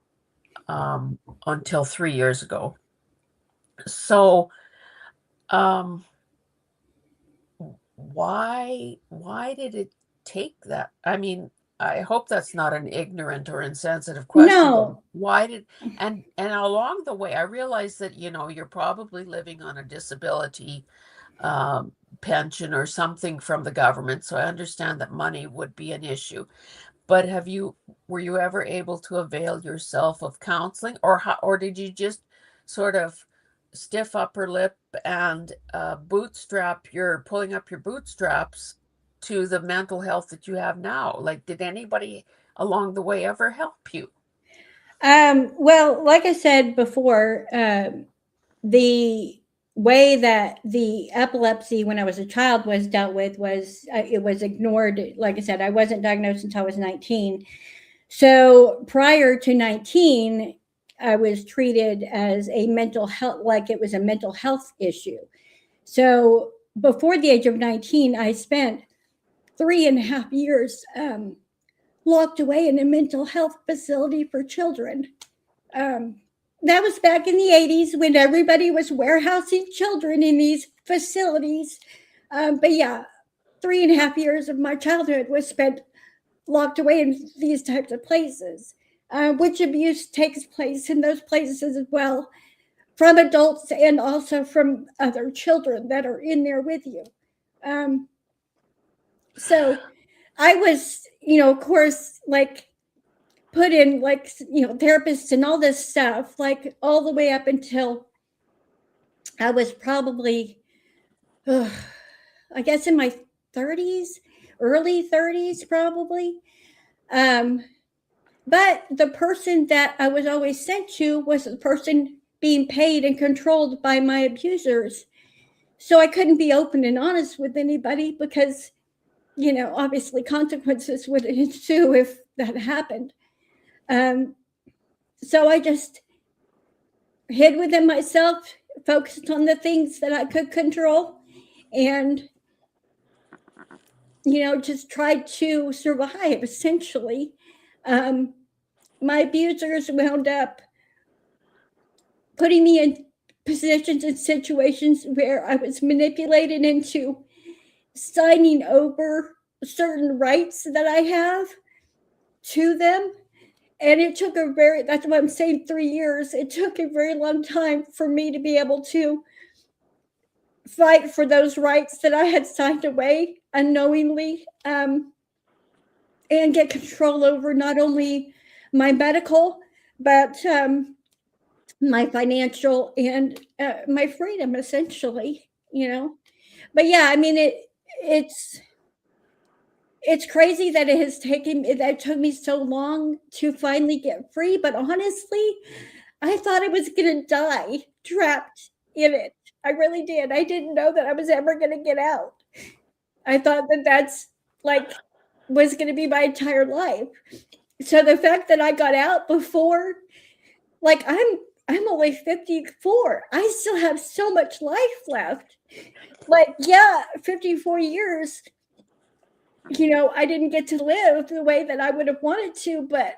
until 3 years ago. So um, why did it take that? I mean, I hope that's not an ignorant or insensitive question, but No. why did and along the way, I realized that you're probably living on a disability um, pension or something from the government, so I understand that money would be an issue. But were you ever able to avail yourself of counseling, or did you just sort of stiff upper lip and pulling up your bootstraps to the mental health that you have now? Like, did anybody along the way ever help you? Well, like I said before, the way that the epilepsy when I was a child was dealt with was it was ignored. Like I said, I wasn't diagnosed until I was 19. So prior to 19, I was treated as a mental health, like it was a mental health issue. So before the age of 19, I spent 3.5 years locked away in a mental health facility for children. Um, that was back in the 80s when everybody was warehousing children in these facilities. But yeah, 3.5 years of my childhood was spent locked away in these types of places, which abuse takes place in those places as well, from adults and also from other children that are in there with you. Um, so I was, of course, like put in like, therapists and all this stuff, like all the way up until I was probably, I guess, in my 30s, early 30s, probably. Um, but the person that I was always sent to was the person being paid and controlled by my abusers. So I couldn't be open and honest with anybody because, obviously consequences would ensue if that happened. Um, so I just hid within myself, focused on the things that I could control, and just tried to survive essentially. Um, my abusers wound up putting me in positions and situations where I was manipulated into signing over certain rights that I have to them. And it took that's what I'm saying, 3 years. It took a very long time for me to be able to fight for those rights that I had signed away unknowingly, and get control over not only my medical, but my financial and my freedom, essentially. But yeah, I mean, it's it's crazy that it took me so long to finally get free. But honestly, I thought I was gonna die trapped in it. I really did. I didn't know that I was ever gonna get out. I thought that that's like was gonna be my entire life. So the fact that I got out before, like I'm only 54. I still have so much life left. Like, yeah, 54 years, I didn't get to live the way that I would have wanted to, but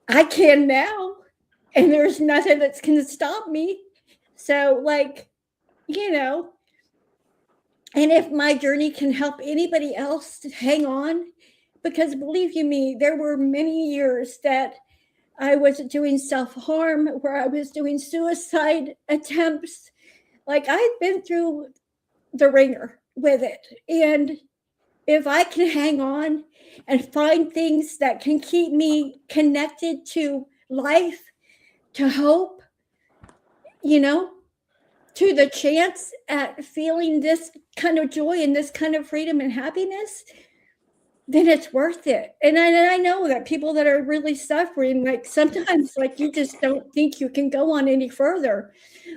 I can now. And there's nothing that's going to stop me. So, like, you know, and if my journey can help anybody else to hang on, because believe you me, there were many years that I was doing self harm, where I was doing suicide attempts. Like, I've been through the ringer with it. And if I can hang on and find things that can keep me connected to life, to hope, you know, to the chance at feeling this kind of joy and this kind of freedom and happiness, then it's worth it. And I know that people that are really suffering, like sometimes, like you just don't think you can go on any further.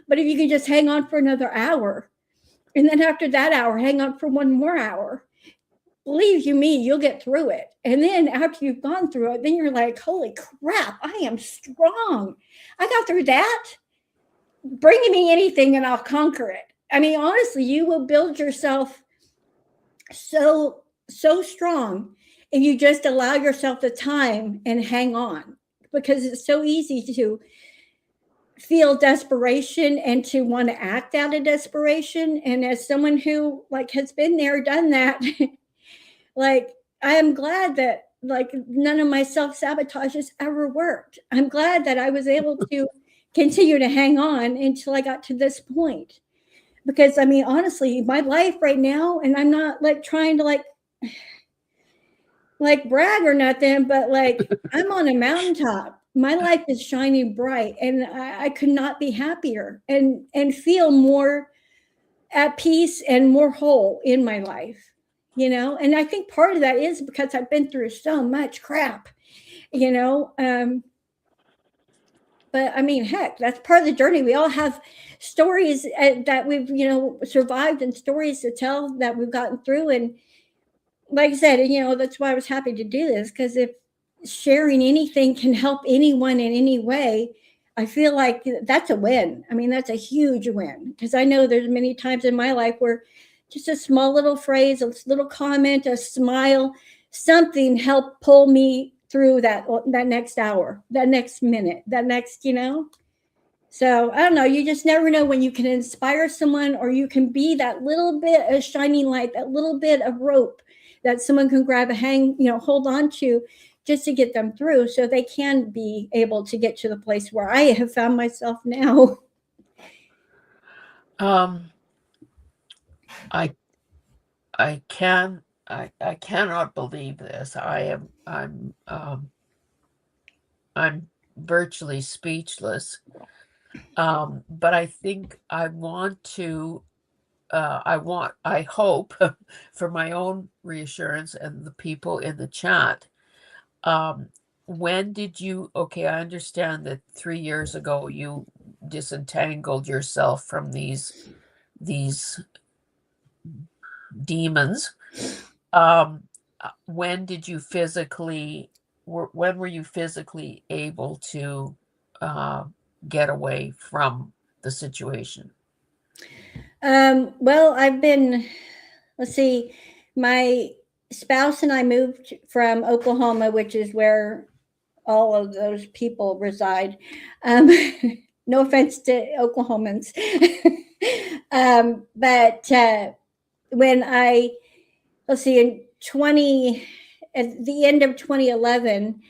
But if you can just hang on for another hour, and then after that hour, hang on for one more hour, believe you me, you'll get through it. And then after you've gone through it, then you're like, holy crap, I am strong. I got through that. bring me anything and I'll conquer it. I mean, honestly, you will build yourself so strong if you just allow yourself the time and hang on, because it's so easy to feel desperation and to want to act out of desperation. And as someone who like has been there, done that, like I am glad that like none of my self-sabotages ever worked. I'm glad that I was able to continue to hang on until I got to this point. Because I mean, honestly, my life right now, and I'm not like trying to like brag or nothing, but like I'm on a mountaintop. My life is shining bright, and I could not be happier and feel more at peace and more whole in my life, you know. And I think part of that is because I've been through so much crap, you know. But I mean, heck, that's part of the journey. We all have stories that we've, you know, survived, and stories to tell that we've gotten through. And like I said, you know, that's why I was happy to do this, because if sharing anything can help anyone in any way, I feel like that's a win. I mean, that's a huge win, because I know there's many times in my life where just a small little phrase, a little comment, a smile, something helped pull me through that next hour, that next minute, that next, you know. So I don't know. You just never know when you can inspire someone, or you can be that little bit of shining light, that little bit of rope that someone can grab a hang, you know, hold on to, just to get them through, so they can be able to get to the place where I have found myself now. I I can I cannot believe this. I'm virtually speechless. But I think I want to I hope for my own reassurance and the people in the chat. Um, when did you, okay, I understand that 3 years ago you disentangled yourself from these demons. When did you when were you physically able to get away from the situation? Well, I've been, let's see, my spouse and I moved from Oklahoma, which is where all of those people reside. Um, no offense to Oklahomans. But when let's see, at the end of 2011,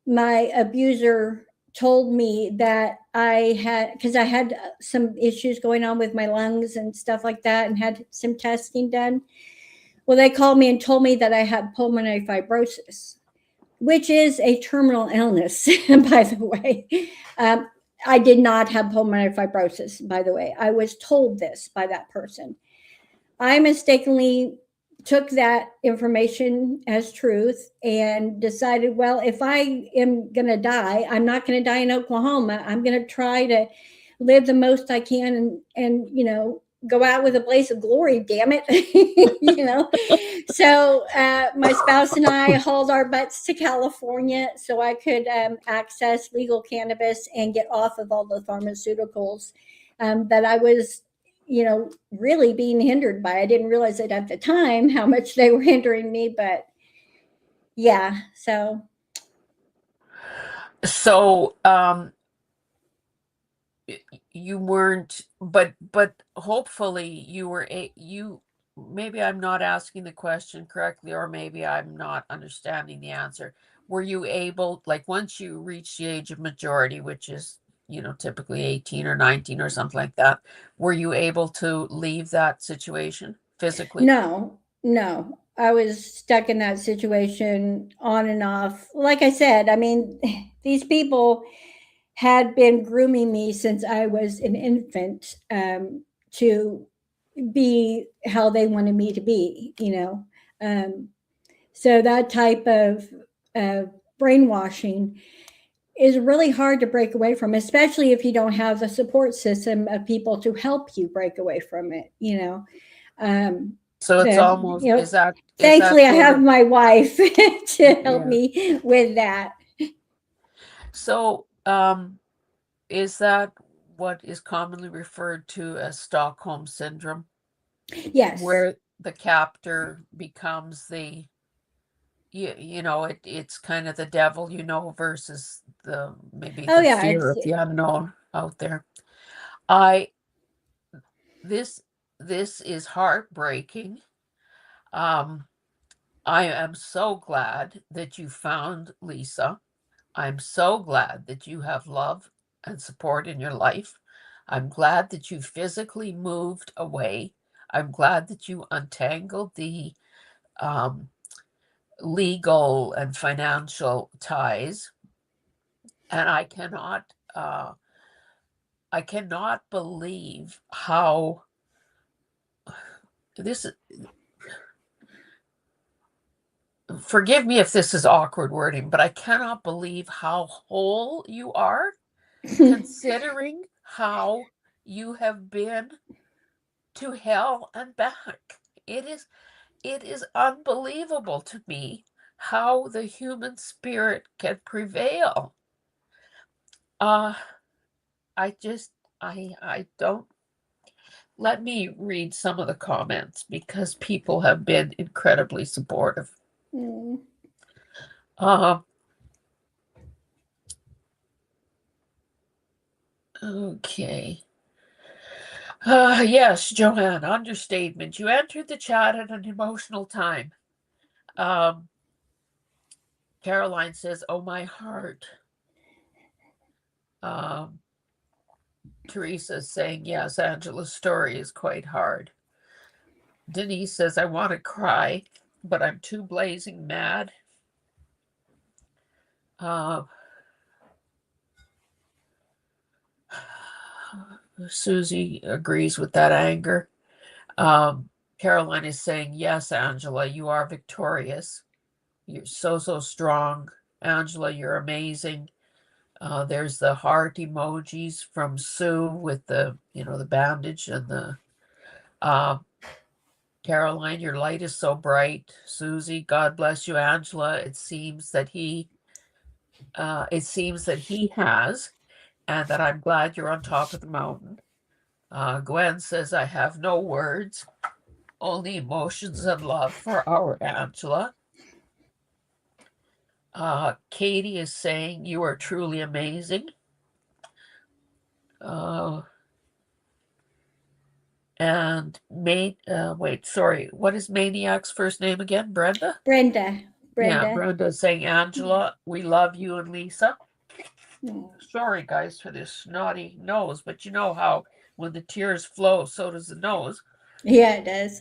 my abuser told me that because I had some issues going on with my lungs and stuff like that, and had some testing done. Well, they called me and told me that I had pulmonary fibrosis, which is a terminal illness, by the way. I did not have pulmonary fibrosis, by the way. I was told this by that person. I mistakenly took that information as truth and decided, well, if I am going to die, I'm not going to die in Oklahoma. I'm going to try to live the most I can and, you know, go out with a blaze of glory, damn it. You know. So my spouse and I hauled our butts to California so I could access legal cannabis and get off of all the pharmaceuticals that I was, you know, really being hindered by. I didn't realize it at the time how much they were hindering me, but yeah. So You weren't, but hopefully you were you, maybe I'm not asking the question correctly, or maybe I'm not understanding the answer. Were you able, like once you reach the age of majority, which is, you know, typically 18 or 19 or something like that, were you able to leave that situation physically? no, I was stuck in that situation on and off. Like I said, I mean, these people had been grooming me since I was an infant, to be how they wanted me to be, you know. So that type of brainwashing is really hard to break away from, especially if you don't have the support system of people to help you break away from it, you know. So it's almost, You know, is that thankfully I sort have of, my wife to help yeah. me with that. So is that what is commonly referred to as Stockholm syndrome, Yes. where the captor becomes the it's kind of the devil, versus maybe Oh the yeah, fear of the unknown out there. I this is heartbreaking. I am so glad that you found Lisa. I'm so glad that you have love and support in your life. I'm glad that you physically moved away. I'm glad that you untangled the um, legal and financial ties. And I cannot believe how this, forgive me if this is awkward wording, but I cannot believe how whole you are, considering how you have been to hell and back. It is unbelievable to me how the human spirit can prevail. Uh I just I don't let me read some of the comments because people have been incredibly supportive. Mm. Okay. Yes, Joanne, understatement. You entered the chat at an emotional time. Caroline says, "Oh, my heart." Teresa's saying, "Yes, Angela's story is quite hard." Denise says, "I want to cry, but I'm too blazing mad." Susie agrees with that anger. Caroline is saying, "Yes, Angela, you are victorious. You're so, so strong. Angela, you're amazing." There's the heart emojis from Sue with the bandage and the Caroline, your light is so bright. Susie, God bless you. Angela, it seems that he has, and that I'm glad you're on top of the mountain. Gwen says, "I have no words, only emotions and love for our Angela." Katie is saying, "You are truly amazing." And wait, sorry, what is Maniac's first name again? Brenda? Brenda. Yeah, Brenda saying, "Angela, we love you and Lisa." Sorry, guys, for this snotty nose, but you know how when the tears flow, so does the nose. Yeah, it does.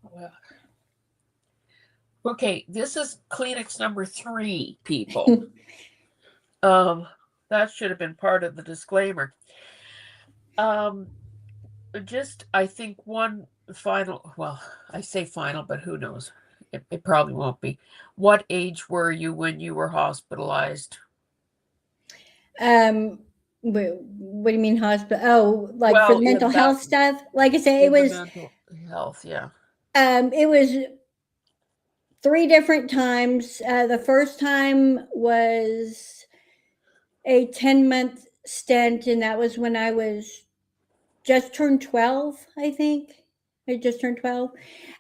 Well, okay, this is Kleenex number 3, people. That should have been part of the disclaimer. Just, I think one final, well, I say final, but who knows? It probably won't be. What age were you when you were hospitalized? What do you mean hospital? Oh, like for Well, the mental health stuff? Like I said, in the mental health, yeah. It was 3 different times. The first time was a 10-month stint, and that was when I was just turned 12, I think. I just turned 12.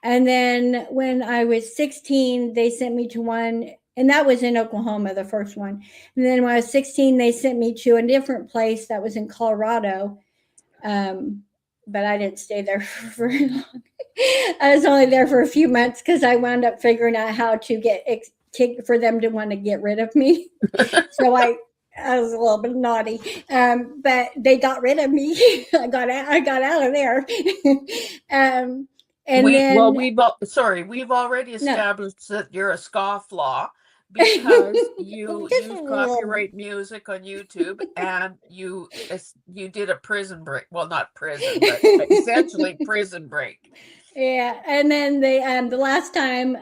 And then when I was 16, they sent me to one, and that was in Oklahoma, the first one. And then when I was 16, they sent me to a different place that was in Colorado. But I didn't stay there for very long. I was only there for a few months because I wound up figuring out how to get for them to want to get rid of me. So I was a little bit naughty, but they got rid of me. I got out of there. And we've already established that you're a scofflaw because you use copyright music on YouTube, and you did a prison break. Well, not prison, but essentially prison break. Yeah, and then the last time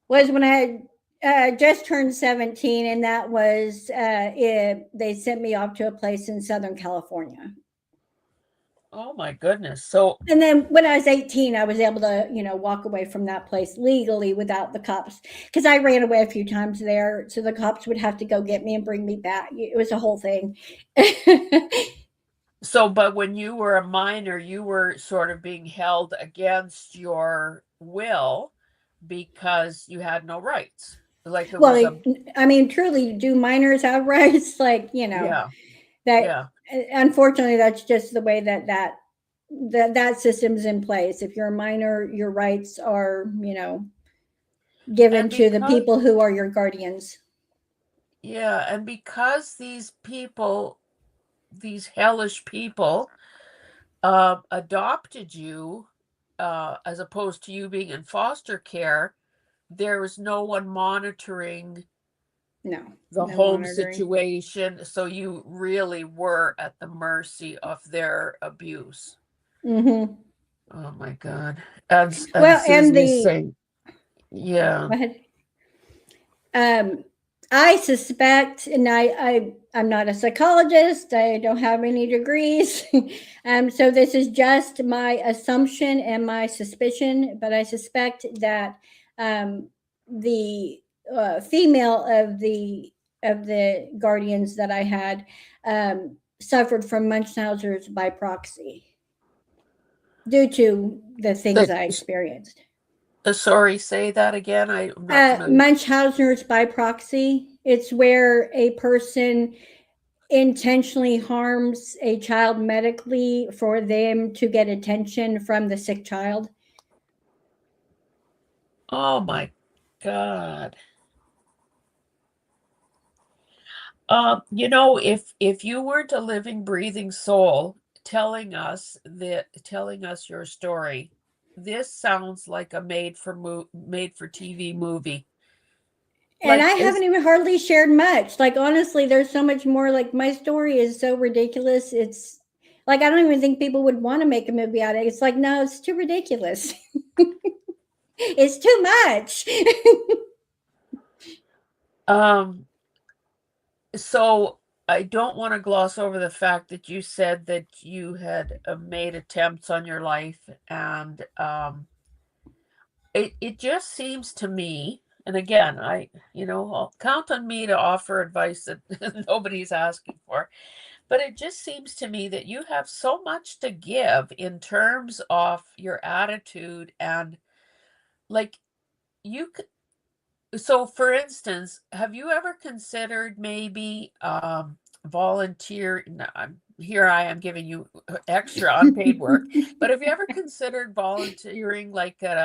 was when I had just turned 17, and that was they sent me off to a place in Southern California. Oh my goodness. So, And then when I was 18, I was able to, walk away from that place legally without the cops because I ran away a few times there. So the cops would have to go get me and bring me back. It was a whole thing. but when you were a minor, you were sort of being held against your will because you had no rights. Like it was Well, a, I mean, truly, do minors have rights? Like, yeah, that yeah. unfortunately, that's just the way that system's in place. If you're a minor, your rights are, given And to the because, people who are your guardians. yeah, and because these people, these hellish people, adopted you, as opposed to you being in foster care, there was no one monitoring No, the no home monitoring. situation, so you really were at the mercy of their abuse. Mm-hmm. Oh my God. And Well, and Susie is saying, yeah, go ahead. Um, I suspect, and I'm not a psychologist. I don't have any degrees. So this is just my assumption and my suspicion. But I suspect that the female of the guardians that I had suffered from Munchausen's by proxy due to the things that, I experienced. sorry, say that again. I'm not familiar. Munchausen's by proxy. It's where a person intentionally harms a child medically for them to get attention from the sick child. Oh my God. If you weren't a living, breathing soul telling us your story, this sounds like a made for TV movie. And I Like, haven't even hardly shared much. Like, honestly, there's so much more. Like, my story is so ridiculous. It's like, I don't even think people would want to make a movie out of it. It's like, no, it's too ridiculous. It's too much. um, so I don't want to gloss over the fact that you said that you had made attempts on your life, and it just seems to me, and again, I'll count on me to offer advice that nobody's asking for. But it just seems to me that you have so much to give in terms of your attitude and, like, you c so for instance, have you ever considered maybe volunteer no, here I am giving you extra unpaid work, but have you ever considered volunteering like at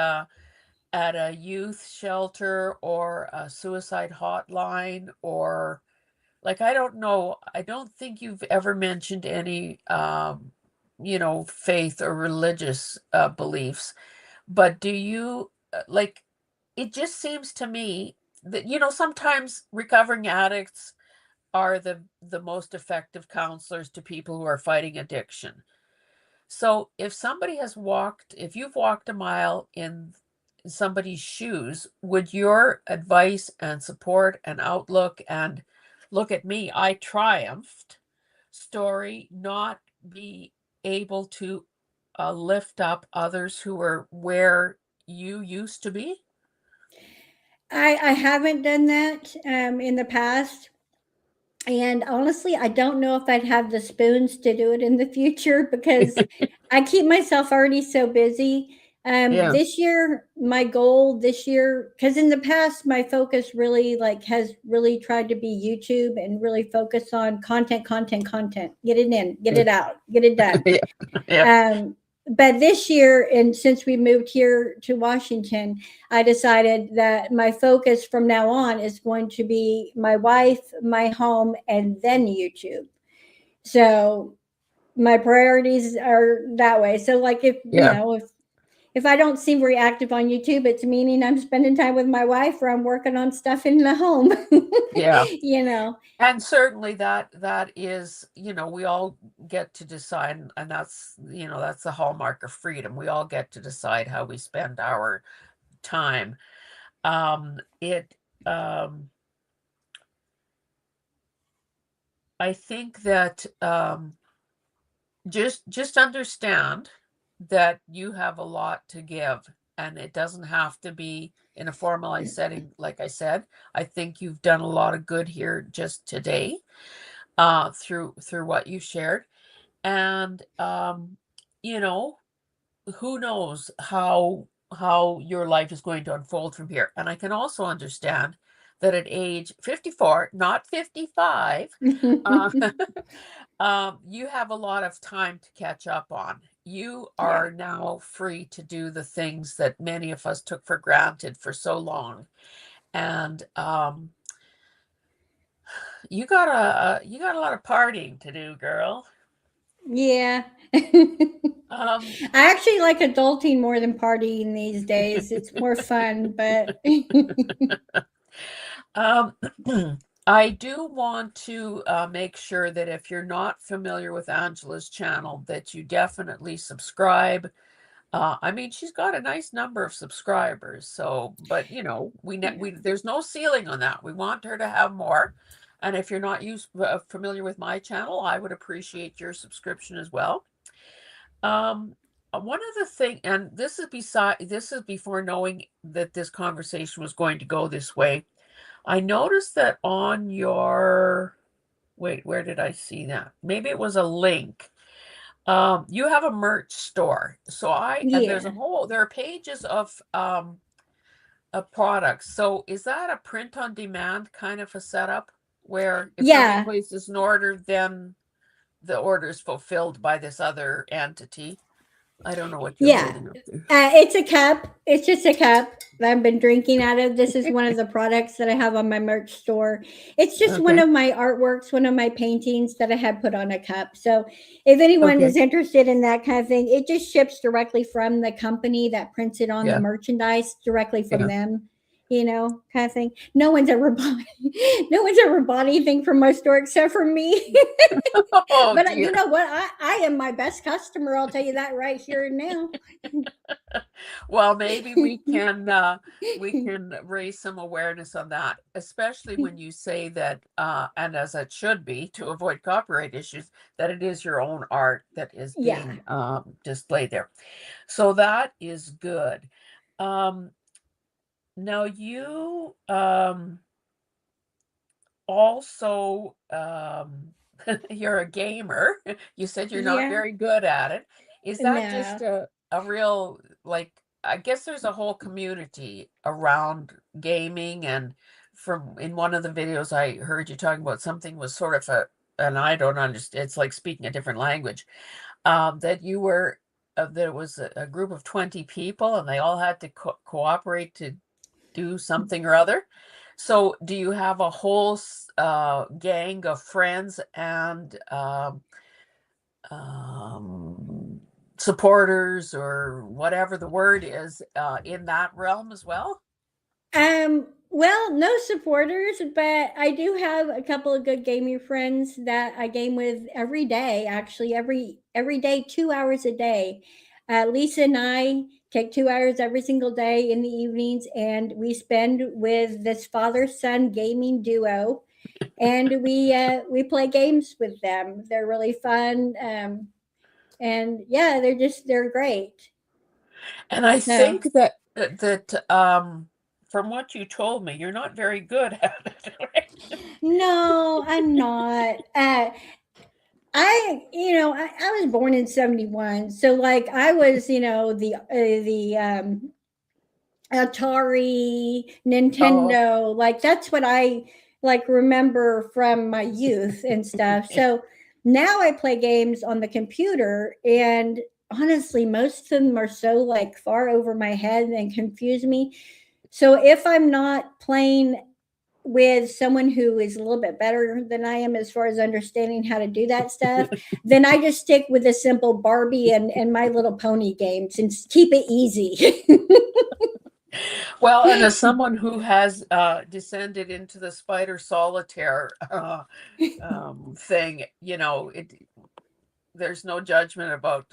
a youth shelter or a suicide hotline, or like, I don't know, I don't think you've ever mentioned any faith or religious beliefs, but do you like, it just seems to me that, sometimes recovering addicts are the most effective counselors to people who are fighting addiction. So if you've walked a mile in somebody's shoes, would your advice and support and outlook and look at me, I triumphed story not be able to lift up others who are where you used to be? I haven't done that in the past. And honestly, I don't know if I'd have the spoons to do it in the future because I keep myself already so busy. Yeah. This year, my goal this year, because in the past, my focus really has really tried to be YouTube and really focus on content, content, content. Get it in, get it out, get it done. Yeah. Yeah. Um, but this year, and since we moved here to Washington, I decided that my focus from now on is going to be my wife, my home, and then YouTube. So my priorities are that way. So like if Yeah. if I don't seem very active on YouTube, it's meaning I'm spending time with my wife or I'm working on stuff in the home. Yeah. you know. And certainly that is, we all get to decide, and that's the hallmark of freedom. We all get to decide how we spend our time. It I think that just understand that you have a lot to give, and it doesn't have to be in a formalized setting. Like I said, I think you've done a lot of good here just today, through what you shared. And you know, who knows how your life is going to unfold from here. And I can also understand that at age 54, not 55, uh, you have a lot of time to catch up on. You Yeah. are now free to do the things that many of us took for granted for so long. And you got a lot of partying to do, girl. Yeah. Um, I actually like adulting more than partying these days. It's more fun, but Um, I do want to make sure that if you're not familiar with Angela's channel, that you definitely subscribe. I mean, she's got a nice number of subscribers, so, but you know, we there's no ceiling on that. We want her to have more. And if you're not familiar with my channel, I would appreciate your subscription as well. One of the thing, and this is before knowing that this conversation was going to go this way. I noticed that on your, wait, where did I see that? Maybe it was a link. You have a merch store. So and there's yeah. there are pages of products. So is that a print on demand kind of a setup where if somebody Yeah. places an order, then the order is fulfilled by this other entity? I don't know what you're Yeah. holding up there. It's a cup. It's just a cup that I've been drinking out of. This is one of the products that I have on my merch store. It's just one Okay. of my artworks, one of my paintings that I had put on a cup. So if anyone Okay. is interested in that kind of thing, it just ships directly from the company that prints it on the Yeah. merchandise directly from Yeah. them. Kind of thing. No one's ever bought, no one's ever bought anything from my store except for me. Oh But you dear. know what? I am my best customer. I'll tell you that right here and now. Well, maybe we can raise some awareness on that, especially when you say that, and as it should be to avoid copyright issues, that it is your own art that is Yeah. being displayed there. So that is good. Um, Now you also you're a gamer. You said you're not Yeah. very good at it. Is that just No. a real, like, I guess there's a whole community around gaming, and from in one of the videos I heard you talking about something was sort of and I don't understand, it's like speaking a different language. That you were there was a group of 20 people and they all had to cooperate to do something or other. So, do you have a whole gang of friends and um, supporters, or whatever the word is, in that realm as well? Well, no supporters, but I do have a couple of good gaming friends that I game with every day. Actually, every day, 2 hours a day. Lisa and I take 2 hours every single day in the evenings, and we spend with this father son gaming duo, and we play games with them. They're really fun, and yeah, they're great. And I So think that from what you told me, you're not very good at it, right? no, I'm not. I was born in 71. So like I was, the Atari, Oh, Nintendo, like that's what I like remember from my youth and stuff. So now I play games on the computer, and honestly most of them are so like far over my head and confuse me. So if I'm not playing with someone who is a little bit better than I am as far as understanding how to do that stuff, then I just stick with the simple Barbie and My Little Pony games and keep it easy. well, and as someone who has descended into the spider solitaire thing, there's no judgment about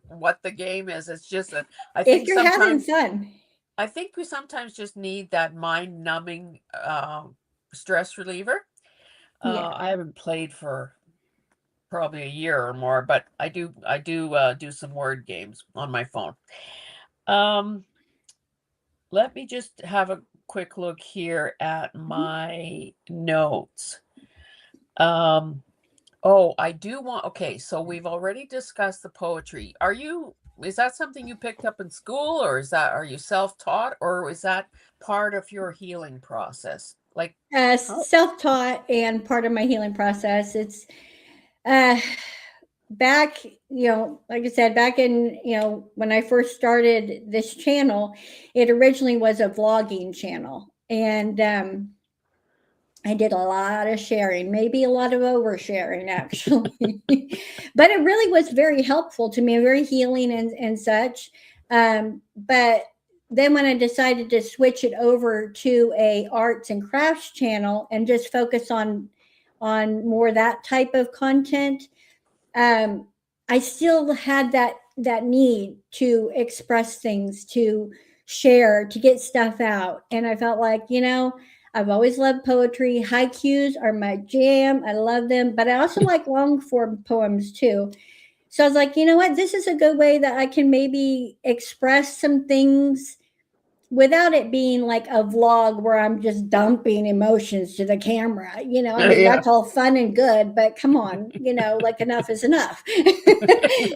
what the game is. It's just I If think you're having sometimes fun. I think we sometimes just need that mind-numbing stress reliever. Yeah. I haven't played for probably a year or more, but I do do some word games on my phone. Let me just have a quick look here at my notes. Oh, I do want, okay, so we've already discussed the poetry. Is that something you picked up in school, or are you self-taught, or is that part of your healing process? Like, how? Self-taught and part of my healing process. It's uh, back, like I said, back in, when I first started this channel, it originally was a vlogging channel. And I did a lot of sharing, maybe a lot of oversharing, actually. But it really was very helpful to me, very healing and such. But then when I decided to switch it over to a arts and crafts channel and just focus on more that type of content, I still had that need to express things, to share, to get stuff out. And I felt like, I've always loved poetry. Haikus are my jam. I love them, but I also like long form poems too. So I was like, you know what? This is a good way that I can maybe express some things without it being like a vlog where I'm just dumping emotions to the camera. I mean, Yeah. that's all fun and good, but come on, like enough is enough.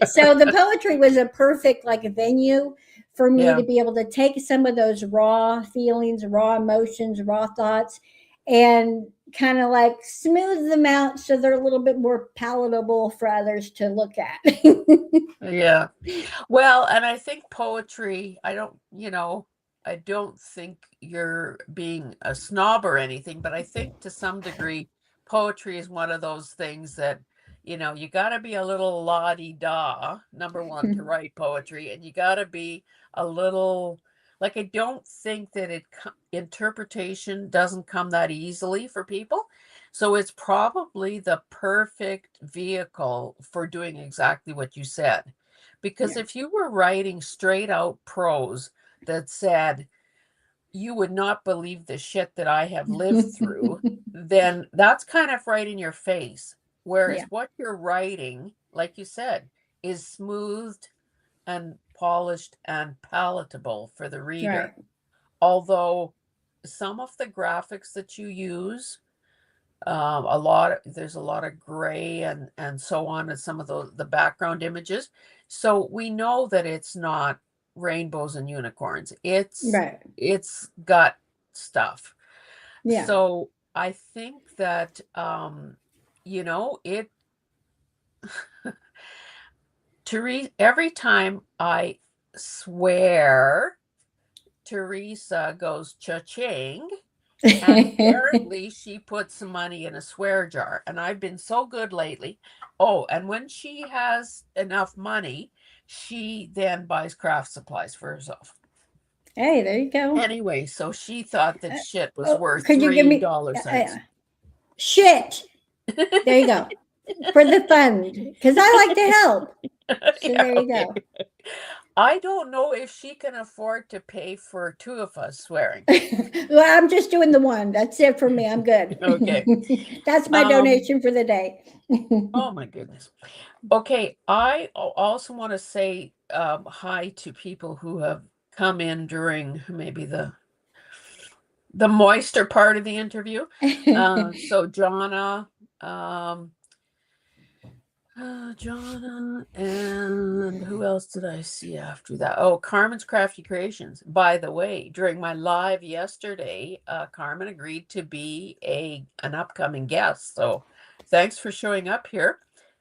So the poetry was a perfect like venue for me Yeah. to be able to take some of those raw feelings, raw emotions, raw thoughts, and kind of like smooth them out so they're a little bit more palatable for others to look at. Yeah. Well, and I think poetry, I don't think you're being a snob or anything, but I think to some degree, poetry is one of those things that, you got to be a little la-di-da, number one, to write poetry, and you got to be a little, like, I don't think that interpretation doesn't come that easily for people. So it's probably the perfect vehicle for doing exactly what you said. Because Yeah. if you were writing straight out prose that said, you would not believe the shit that I have lived through, then that's kind of right in your face. Whereas Yeah. what you're writing, like you said, is smoothed and polished and palatable for the Right. reader. Although some of the graphics that you use, there's a lot of gray and so on, and some of the background images. So we know that it's not rainbows and unicorns. Right. It's got stuff. Yeah. So I think that it every time I swear, Teresa goes cha-ching. And apparently she put some money in a swear jar. And I've been so good lately. Oh, and when she has enough money, she then buys craft supplies for herself. Hey, there you go. Anyway, so she thought that shit was Oh, worth could you give three me dollar signs. shit? There you go. For the fund, because I like to help. So Yeah, there you okay. go. I don't know if she can afford to pay for two of us swearing. Well, I'm just doing the one. That's it for me. I'm good. Okay. That's my Um, donation for the day. oh my goodness. Okay, I also want to say hi to people who have come in during maybe the moister part of the interview. So um, Jonna, and who else did I see after that? Oh, Carmen's Crafty Creations. By the way, during my live yesterday, Carmen agreed to be an upcoming guest. So thanks for showing up here.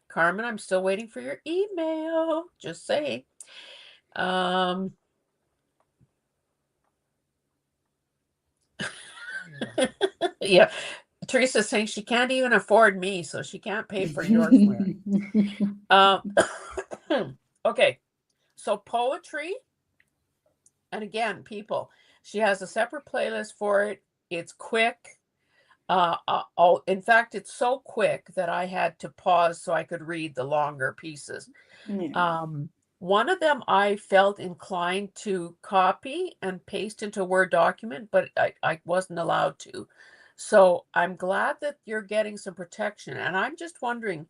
Carmen, I'm still waiting for your email. Just saying. Um, yeah, Teresa's saying she can't even afford me, so she can't pay for your swearing. Um, okay, so poetry, and again, people, she has a separate playlist for it. It's quick. In fact, it's so quick that I had to pause so I could read the longer pieces. Yeah. One of them I felt inclined to copy and paste into a Word document, but I wasn't allowed to. So I'm glad that you're getting some protection. And I'm just wondering,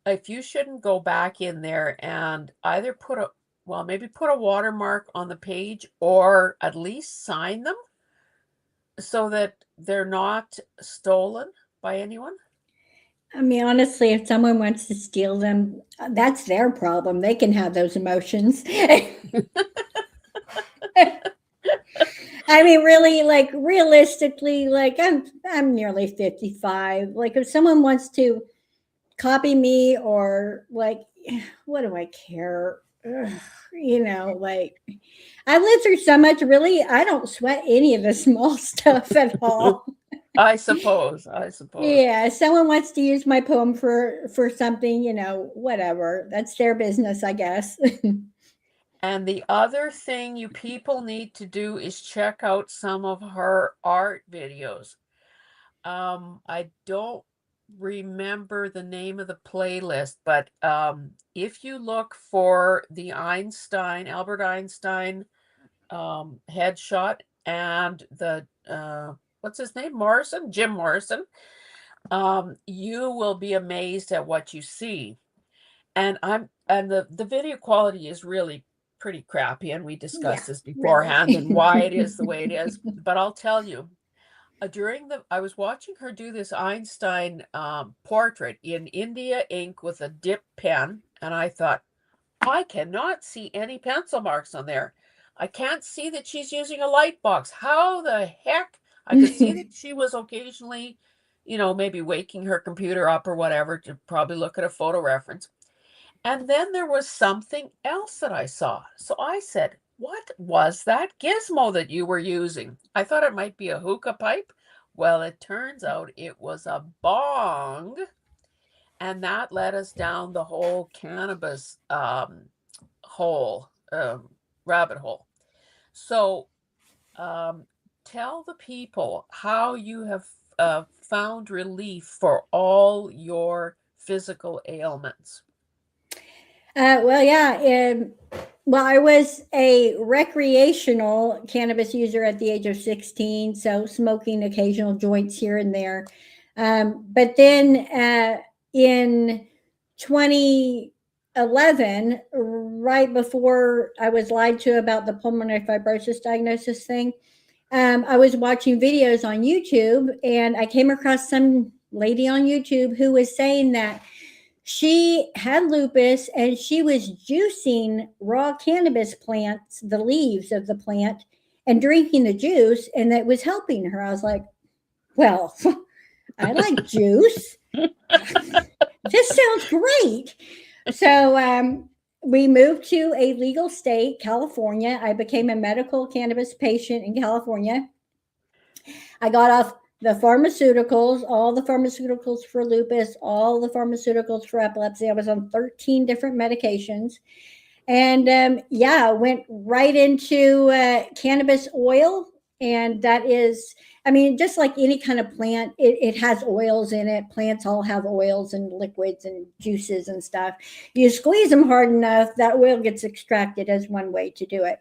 if you shouldn't go back in there and either maybe put a watermark on the page or at least sign them so that they're not stolen by anyone. I mean, honestly, if someone wants to steal them, that's their problem. They can have those emotions. I mean, really, like realistically, like I'm nearly 55. Like if someone wants to copy me or like what do I care? Ugh, like I've lived through so much, really, I don't sweat any of the small stuff at all. I suppose. Yeah, if someone wants to use my poem for something, whatever. That's their business, I guess. And the other thing you people need to do is check out some of her art videos. I don't remember the name of the playlist, but if you look for the Albert Einstein headshot and the what's his name? Jim Morrison, you will be amazed at what you see. And the video quality is really pretty crappy, and we Yeah, discussed this beforehand and really. why it is the way it is. But I'll tell you, I was watching her do this Einstein portrait in India ink with a dip pen, and I thought, I cannot see any pencil marks on there. I can't see that she's using a light box. How the heck? I could see that she was occasionally, maybe waking her computer up or whatever to probably look at a photo reference. And then there was something else that I saw. So I said, what was that gizmo that you were using? I thought it might be a hookah pipe. Well, it turns out it was a bong. And that led us down the whole cannabis hole, rabbit hole. So tell the people how you have found relief for all your physical ailments. Well, yeah. Well, I was a recreational cannabis user at the age of 16, so smoking occasional joints here and there. But then in 2011, right before I was lied to about the pulmonary fibrosis diagnosis thing, I was watching videos on YouTube and I came across some lady on YouTube who was saying that she had lupus and she was juicing raw cannabis plants, the leaves of the plant, and drinking the juice, and that was helping her. I was like, well, I like juice. This sounds great. So we moved to a legal state, California. I became a medical cannabis patient in California. I got off the pharmaceuticals, all the pharmaceuticals for lupus, all the pharmaceuticals for epilepsy. I was on 13 different medications. And yeah, went right into cannabis oil. And that is, I mean, just like any kind of plant, it has oils in it. Plants all have oils and liquids and juices and stuff. You squeeze them hard enough, that oil gets extracted as one way to do it.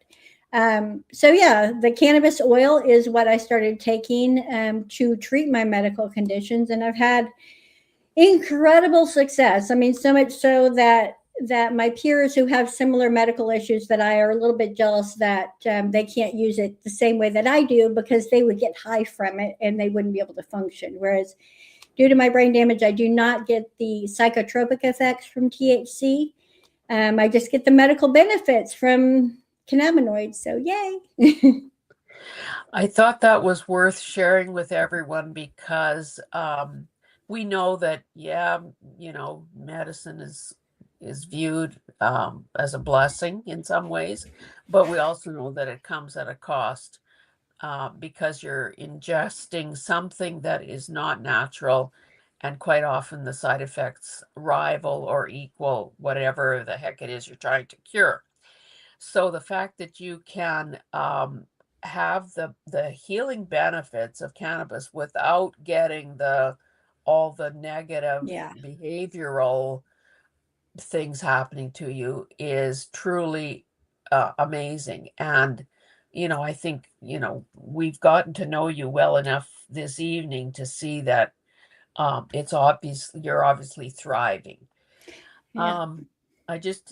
So yeah, the cannabis oil is what I started taking to treat my medical conditions, and I've had incredible success. I mean, so much so that my peers who have similar medical issues that I are a little bit jealous that they can't use it the same way that I do because they would get high from it and they wouldn't be able to function. Whereas due to my brain damage, I do not get the psychotropic effects from THC. I just get the medical benefits from cannabinoids. So yay. I thought that was worth sharing with everyone because we know that, yeah, medicine is viewed as a blessing in some ways, but we also know that it comes at a cost because you're ingesting something that is not natural, and quite often the side effects rival or equal whatever the heck it is you're trying to cure. So the fact that you can have the healing benefits of cannabis without getting all the negative Yeah. behavioral things happening to you is truly amazing. And I think we've gotten to know you well enough this evening to see that it's obvious you're obviously thriving. Yeah.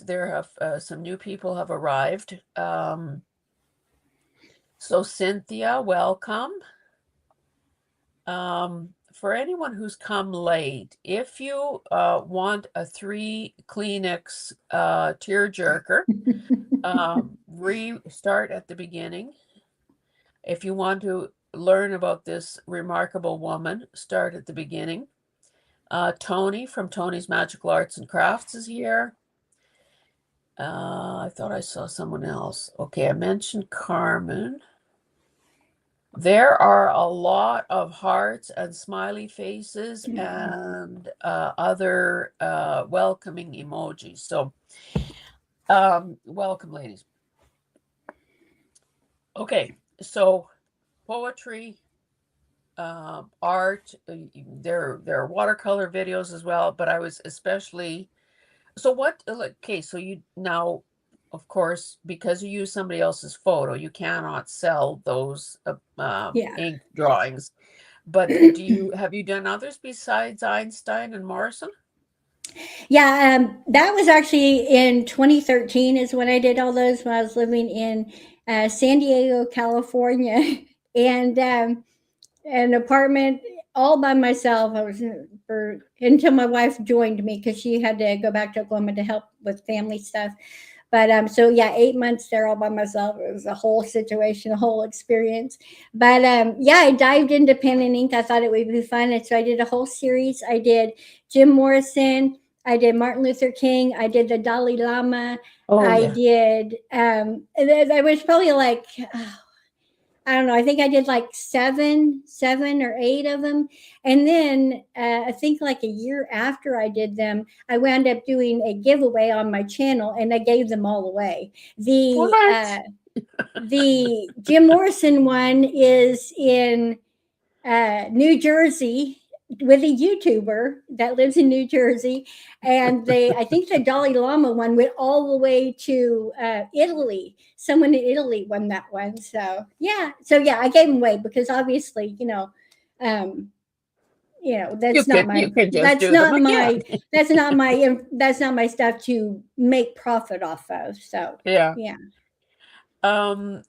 There have some new people have arrived. So Cynthia, welcome. For anyone who's come late, if you want a 3 Kleenex tearjerker, restart at the beginning. If you want to learn about this remarkable woman, start at the beginning. Tony from Tony's Magical Arts and Crafts is here. I thought I saw someone else. Okay, I mentioned Carmen. There are a lot of hearts and smiley faces and other welcoming emojis. So, welcome, ladies. Okay, so poetry, art, there are watercolor videos as well, but I was especially okay, so you now, of course, because you use somebody else's photo, you cannot sell those Yeah. ink drawings. But have you done others besides Einstein and Morrison? Yeah, that was actually in 2013 is when I did all those when I was living in San Diego, California, and an apartment all by myself. I was for until my wife joined me because she had to go back to Oklahoma to help with family stuff. But so yeah, 8 months there all by myself. It was a whole situation, a whole experience. But yeah, I dived into pen and ink. I thought it would be fun, and so I did a whole series. I did Jim Morrison. I did Martin Luther King. I did the Dalai Lama. Oh I yeah. did. I was probably like I don't know. I think I did like seven or eight of them, and then I think like a year after I did them, I wound up doing a giveaway on my channel, and I gave them all away. What? The Jim Morrison one is in New Jersey with a YouTuber that lives in New Jersey, and I think the Dalai Lama one went all the way to Italy. Someone in Italy won that one. So yeah, I gave them away because obviously, um, You can just that's do them not again. my that's not my stuff to make profit off of. So Yeah. yeah. Um,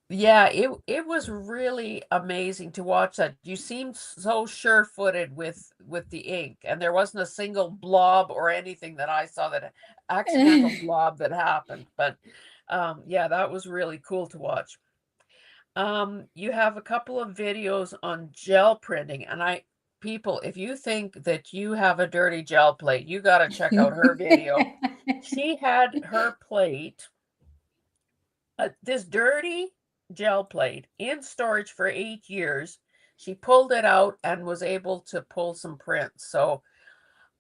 yeah, it was really amazing to watch that. You seemed so sure-footed with the ink, and there wasn't a single blob or anything that I saw that accidental blob that happened. But yeah, that was really cool to watch. You have a couple of videos on gel printing, and people, if you think that you have a dirty gel plate, you got to check out her video. She had her plate, this dirty gel plate, in storage for 8 years. She pulled it out and was able to pull some prints. So,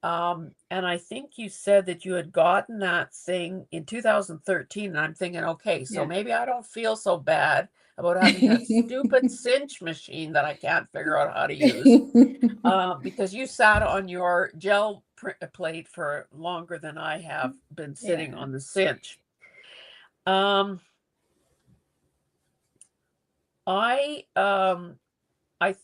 and I think you said that you had gotten that thing in 2013, and I'm thinking, okay, so Yeah. maybe I don't feel so bad about having that stupid cinch machine that I can't figure out how to use, because you sat on your gel plate for longer than I have been sitting Yeah. on the cinch. I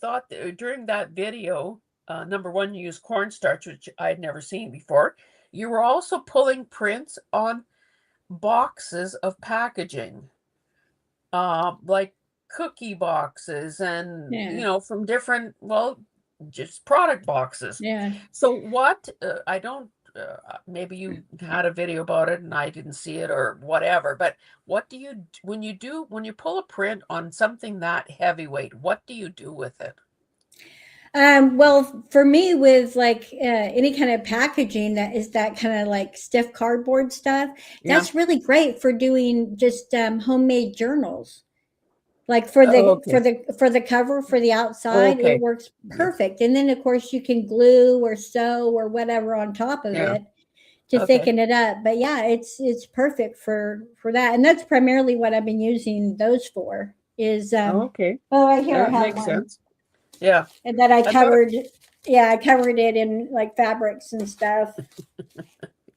thought that during that video, number one, you used cornstarch, which I had never seen before. You were also pulling prints on boxes of packaging, like cookie boxes and, Yeah. from different, well, just product boxes. Yeah. So I don't, maybe you had a video about it and I didn't see it or whatever, but what do you, when you pull a print on something that heavyweight, what do you do with it? Well, for me, with like any kind of packaging that is that kind of like stiff cardboard stuff, Yeah. that's really great for doing just homemade journals. Like Oh, okay. for the cover for the outside, it Okay. works Yeah. perfect. And then of course you can glue or sew or whatever on top of Yeah. it to Okay. thicken it up. But yeah, it's perfect for that. And that's primarily what I've been using those for. Is Okay. oh, right here I That have makes one sense. Yeah. and that I I thought covered. Yeah, I covered it in like fabrics and stuff.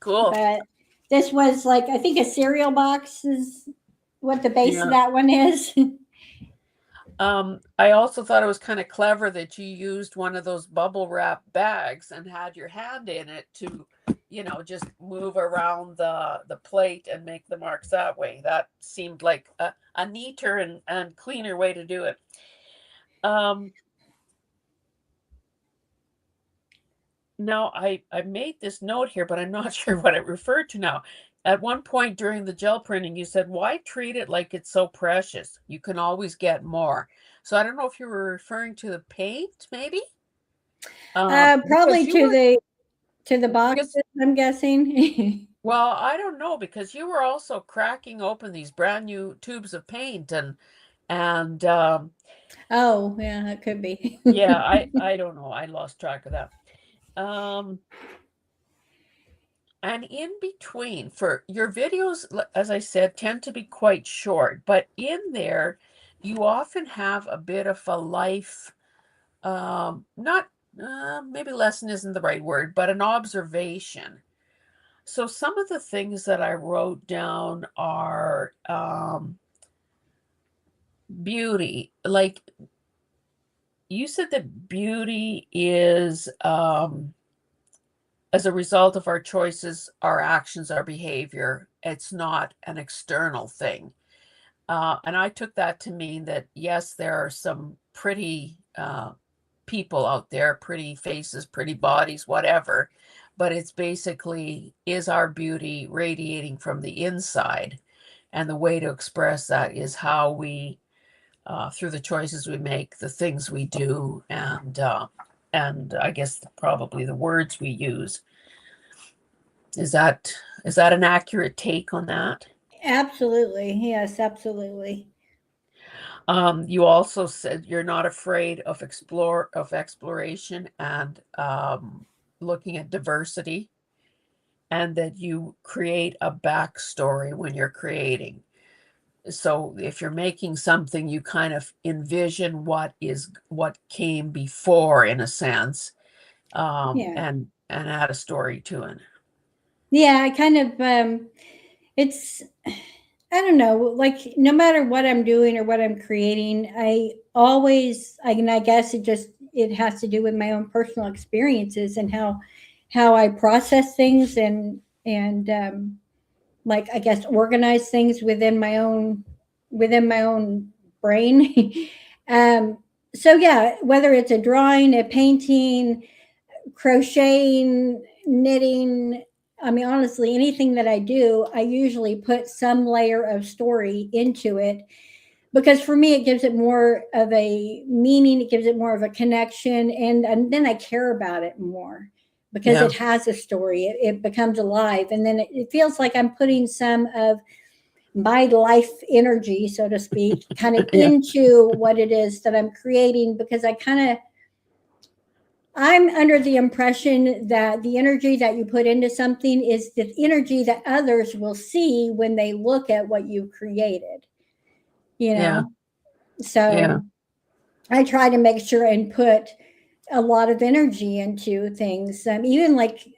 cool. But this was like I think a cereal box is what the base of Yeah. that one is. I also thought it was kind of clever that you used one of those bubble wrap bags and had your hand in it to, just move around the plate and make the marks that way. That seemed like a neater and cleaner way to do it. Now, I made this note here, but I'm not sure what it referred to now. At one point during the gel printing, you said, why treat it like it's so precious? You can always get more. So I don't know if you were referring to the paint, maybe? Because Probably you were, to the because, boxes, I'm guessing. well, I don't know, because you were also cracking open these brand new tubes of paint and Oh, yeah, that could be. yeah, I don't know. I lost track of that. Um, And in between, for your videos, as I said, tend to be quite short, but in there, you often have a bit of a life, not maybe lesson isn't the right word, but an observation. So some of the things that I wrote down are beauty. Like you said that beauty is as a result of our choices, our actions, our behavior. It's not an external thing. And I took that to mean that, yes, there are some pretty people out there, pretty faces, pretty bodies, whatever. But it's basically, is our beauty radiating from the inside? And the way to express that is how we, through the choices we make, the things we do, and I guess probably the words we use. Is that an accurate take on that? Absolutely. Yes, absolutely. You also said you're not afraid of exploration and looking at diversity, and that you create a backstory when you're creating. So if you're making something, you kind of envision what came before, in a sense, Yeah. and add a story to it. Yeah, I kind of it's I don't know, like no matter what I'm doing or what I'm creating, I always and I guess it has to do with my own personal experiences and how I process things and like I guess organize things within my own brain. um so yeah, whether it's a drawing, a painting, crocheting, knitting, I mean, honestly, anything that I do, I usually put some layer of story into it because for me, it gives it more of a meaning, it gives it more of a connection, and then I care about it more because Yeah, it has a story. It becomes alive, and then it feels like I'm putting some of my life energy, so to speak, kind of yeah, into what it is that I'm creating because I'm under the impression that the energy that you put into something is the energy that others will see when they look at what you created, you yeah, know? So yeah, I try to make sure and put a lot of energy into things. Even like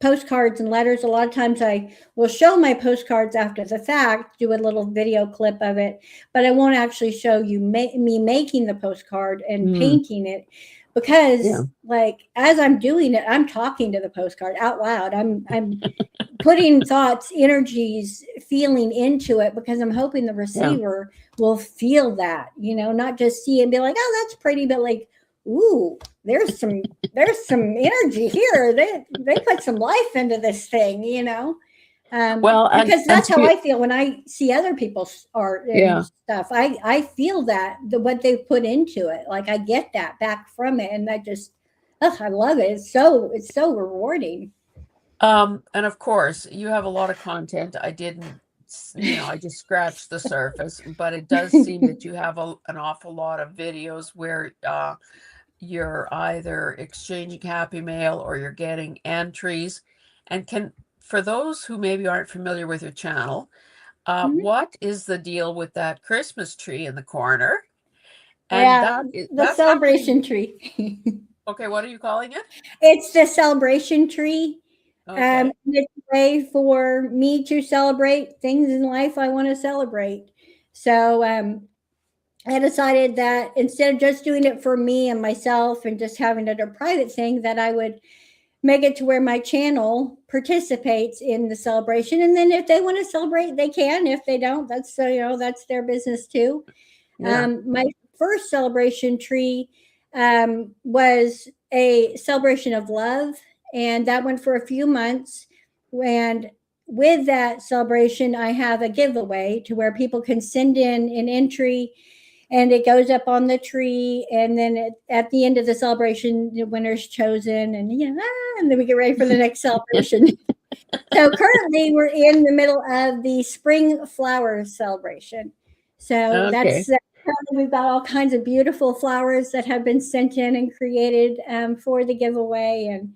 postcards and letters, a lot of times I will show my postcards after the fact, do a little video clip of it, but I won't actually show you me making the postcard and mm, painting it yeah, because like as I'm doing it, I'm talking to the postcard out loud. I'm putting thoughts, energies, feeling into it because I'm hoping the yeah, receiver will feel that, not just see it and be like, oh, that's pretty, but like, ooh, there's some energy here. They put some life into this thing. Well, Because and that's how I feel when I see other people's art and yeah. stuff. I feel that what they've put into it. Like I get that back from it, and that just, I love it. It's so rewarding. And of course, you have a lot of content. I didn't, I just scratched the surface, but it does seem that you have an awful lot of videos where you're either exchanging happy mail or you're getting entries. And for those who maybe aren't familiar with your channel, Mhm. what is the deal with that Christmas tree in the corner? And Yeah, the that's happening. celebration tree. Okay, what are you calling it? It's the celebration tree. Okay. It's a way for me to celebrate things in life I want to celebrate. So I decided that instead of just doing it for me and myself and just having it a private thing, that I would make it to where my channel participates in the celebration. And then if they want to celebrate, they can. If they don't, that's that's their business too. Yeah. My first celebration tree was a celebration of love, and that went for a few months. And with that celebration, I have a giveaway to where people can send in an entry and it goes up on the tree. And then at the end of the celebration, the winner's chosen, and and then we get ready for the next celebration. So currently, we're in the middle of the spring flowers celebration. So Okay. we've got all kinds of beautiful flowers that have been sent in and created for the giveaway. And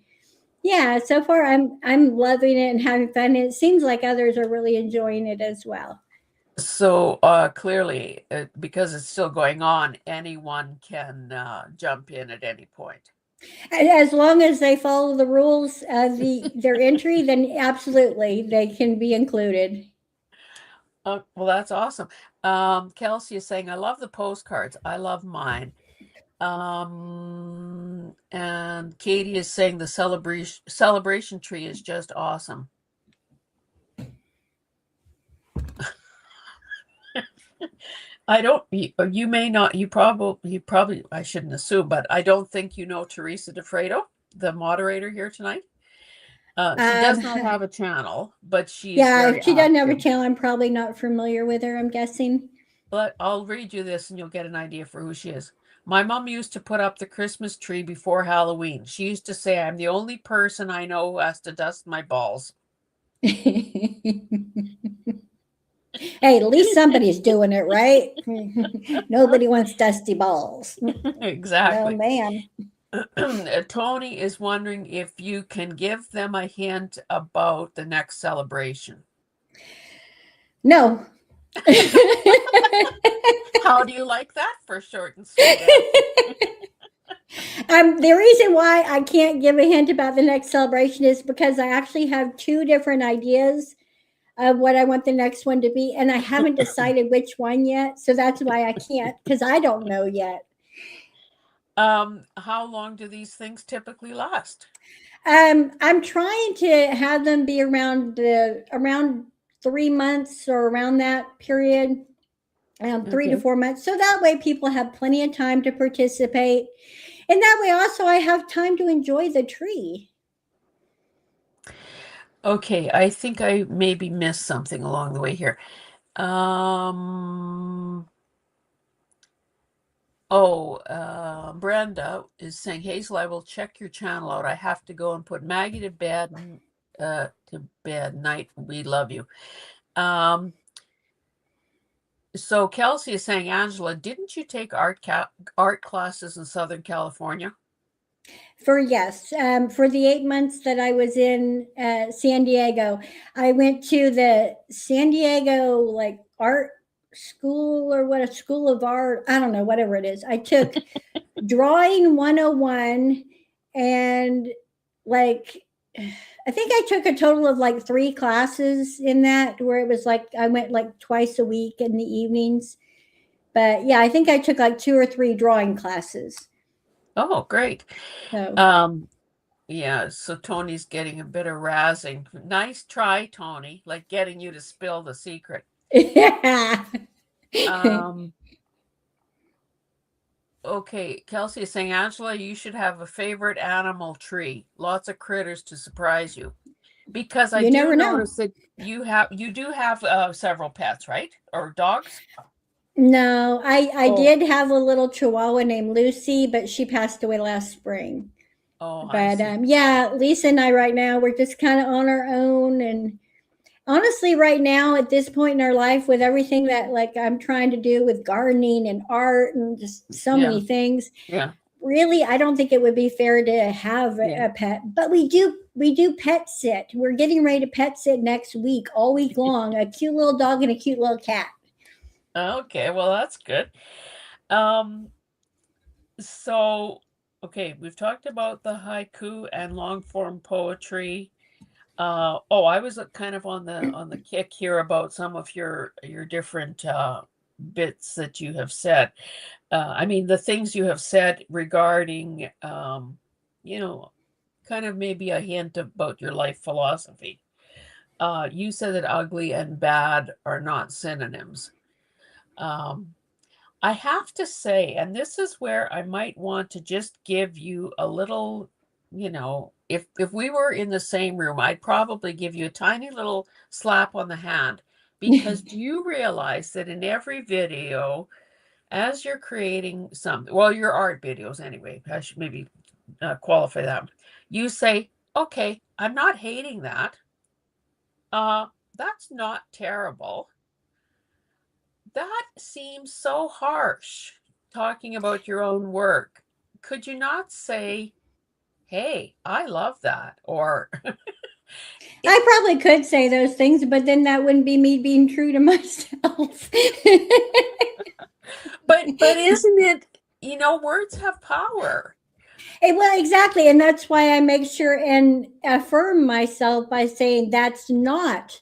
yeah, so far I'm loving it and having fun. And it seems like others are really enjoying it as well. So clearly, because it's still going on, anyone can jump in at any point. As long as they follow the rules of their entry, then absolutely they can be included. Oh, well, that's awesome. Kelsey is saying, I love the postcards. I love mine. And Katie is saying the celebration tree is just awesome. I don't, you may not, you probably, I shouldn't assume, but I don't think you know Teresa DeFredo, the moderator here tonight. She does not have a channel, but she's Yeah, very if she doesn't have a active. channel, I'm probably not familiar with her, I'm guessing. But I'll read you this and you'll get an idea for who she is. My mom used to put up the Christmas tree before Halloween. She used to say, I'm the only person I know who has to dust my balls. Hey, at least somebody's doing it, right? Nobody wants dusty balls. No, Exactly. ma'am. Tony is wondering if you can give them a hint about the next celebration. No. How do you like that for short and sweet? The reason why I can't give a hint about the next celebration is because I actually have two different ideas of what I want the next one to be, and I haven't decided which one yet. So that's why I can't, because I don't know yet. How long do these things typically last? I'm trying to have them be around 3 months or around that period, 3 to Okay. 4 months. So that way people have plenty of time to participate. And that way also I have time to enjoy the tree. Okay, I think I maybe missed something along the way here. Um, Brenda is saying, Hazel, I will check your channel out. I have to go and put Maggie to bed. Night. We love you. So Kelsey is saying, Angela, didn't you take art classes in Southern California? For the 8 months that I was in San Diego, I went to the San Diego like art school, or what, a school of art, I don't know, whatever it is. I took drawing 101, and like I think I took a total of like 3 classes in that, where it was like I went like twice a week in the evenings. But yeah, I think I took like 2 or 3 drawing classes. Oh, great. So Yeah, so Tony's getting a bit of razzing. Nice try, Tony, like getting you to spill the secret. yeah. Okay, Kelsey is saying, Angela, you should have a favorite animal tree. Lots of critters to surprise you. Because I You do never know. notice that you do have several pets, right? Or dogs? No, I Oh, did have a little chihuahua named Lucy, but she passed away last spring. oh, I But see. yeah, Lisa and I right now, we're just kind of on our own. And honestly, right now at this point in our life, with everything that like I'm trying to do with gardening and art and just so Yeah, many things, yeah, really, I don't think it would be fair to have yeah. a pet. But we do pet sit. We're getting ready to pet sit next week, all week long. A cute little dog and a cute little cat. Okay, well, that's good. Um, so, okay, we've talked about the haiku and long form poetry. I was kind of on the kick here about some of your different bits that you have said. I mean, the things you have said regarding, you know, kind of maybe a hint about your life philosophy. You said that ugly and bad are not synonyms. Um, I have to say, and this is where I might want to just give you a little, if we were in the same room, I'd probably give you a tiny little slap on the hand, because do you realize that in every video, as you're creating something, well, your art videos anyway, I should maybe qualify that. You say, okay, I'm not hating that. That's not terrible. That seems so harsh, talking about your own work. Could you not say, hey, I love that? Or I probably could say those things, but then that wouldn't be me being true to myself. but isn't it, words have power. Well, exactly. And that's why I make sure and affirm myself by saying that's not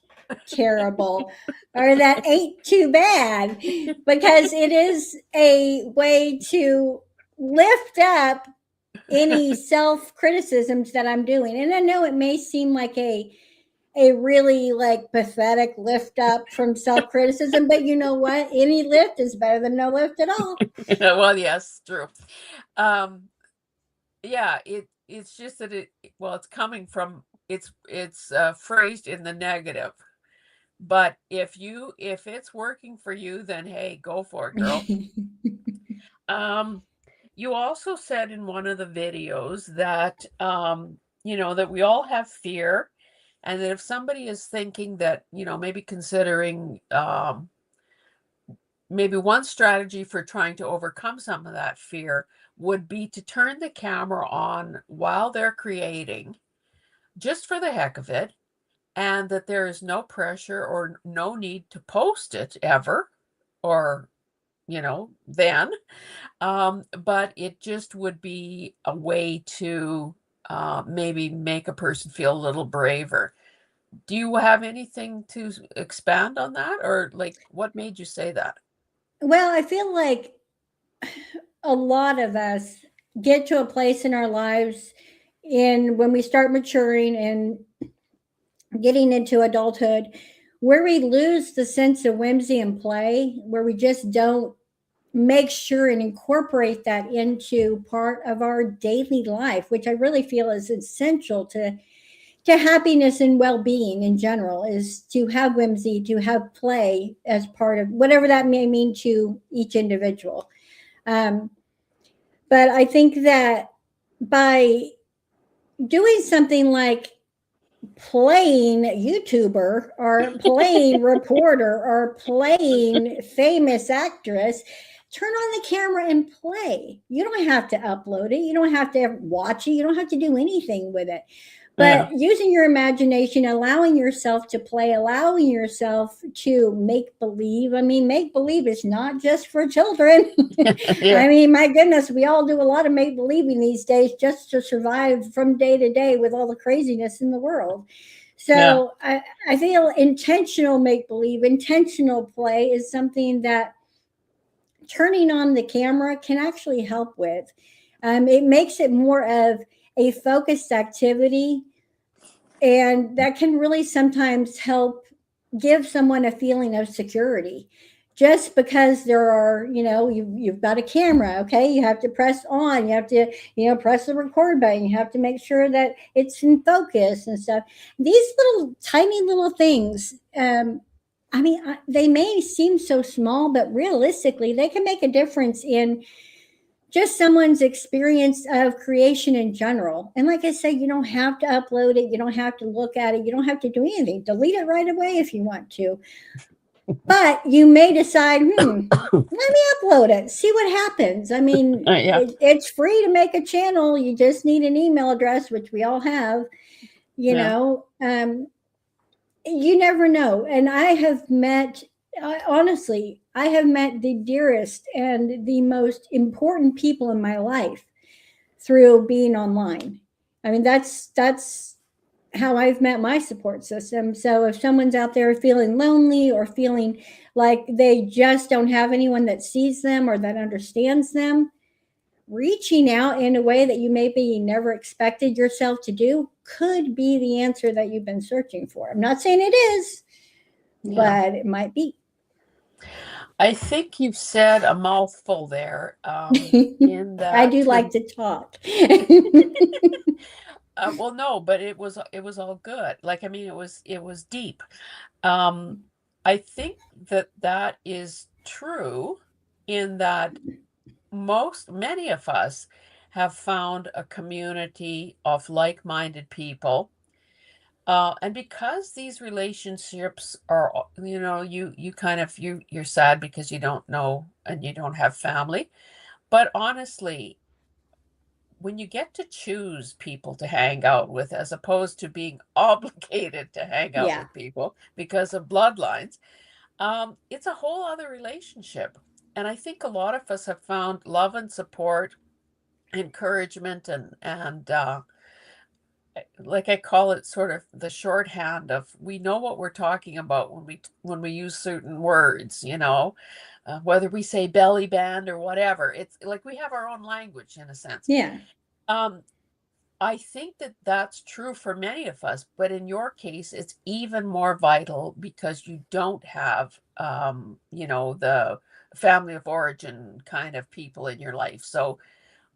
terrible or that ain't too bad, because it is a way to lift up any self criticisms that I'm doing. And I know it may seem like a really like pathetic lift up from self criticism, but you know what? Any lift is better than no lift at all. Well, yes, true. Um, yeah, it's just that it's coming from, it's phrased in the negative. But if it's working for you, then hey, go for it, girl. You also said in one of the videos that that we all have fear, and that if somebody is thinking that, maybe considering maybe one strategy for trying to overcome some of that fear would be to turn the camera on while they're creating, just for the heck of it, and that there is no pressure or no need to post it ever, or then. But it just would be a way to maybe make a person feel a little braver. Do you have anything to expand on that, or like what made you say that? Well, I feel like a lot of us get to a place in our lives in when we start maturing and getting into adulthood where we lose the sense of whimsy and play, where we just don't make sure and incorporate that into part of our daily life, which I really feel is essential to happiness and well-being in general, is to have whimsy, to have play as part of whatever that may mean to each individual. um, but I think that by doing something like playing YouTuber or playing reporter or playing famous actress, turn on the camera and play. You don't have to upload it. You don't have to watch it. You don't have to do anything with it. Yeah. But using your imagination, allowing yourself to play, allowing yourself to make believe. I mean, make believe is not just for children. Yeah. I mean, my goodness, we all do a lot of make believing these days just to survive from day to day with all the craziness in the world. Yeah. So I feel intentional make believe, intentional play is something that turning on the camera can actually help with. It makes it more of a focused activity, and that can really sometimes help give someone a feeling of security. Just because there are, you've got a camera, okay, you have to press on, you have to, press the record button, you have to make sure that it's in focus and stuff. These little tiny little things, I mean, they may seem so small, but realistically, they can make a difference in just someone's experience of creation in general. And like I said, you don't have to upload it, you don't have to look at it, you don't have to do anything. Delete it right away if you want to. But you may decide, let me upload it, see what happens. I mean, Yeah. it's free to make a channel. You just need an email address, which we all have, Yeah. You never know. And I have met, honestly, I have met the dearest and the most important people in my life through being online. I mean, that's how I've met my support system. So if someone's out there feeling lonely or feeling like they just don't have anyone that sees them or that understands them, reaching out in a way that you maybe never expected yourself to do could be the answer that you've been searching for. I'm not saying it is, Yeah. but it might be. I think you've said a mouthful there, in I do that like to talk. well, no, but it was all good. Like, I mean, it was deep. Um, I think that that is true in that many of us have found a community of like-minded people. And because these relationships are, you kind of you're sad because you don't know and you don't have family. But honestly, when you get to choose people to hang out with as opposed to being obligated to hang out Yeah. with people because of bloodlines, it's a whole other relationship. And I think a lot of us have found love and support, encouragement, and like I call it sort of the shorthand of we know what we're talking about when we use certain words, whether we say belly band or whatever. It's like we have our own language in a sense. Yeah. Um, I think that that's true for many of us, but in your case, it's even more vital because you don't have, the family of origin kind of people in your life. So,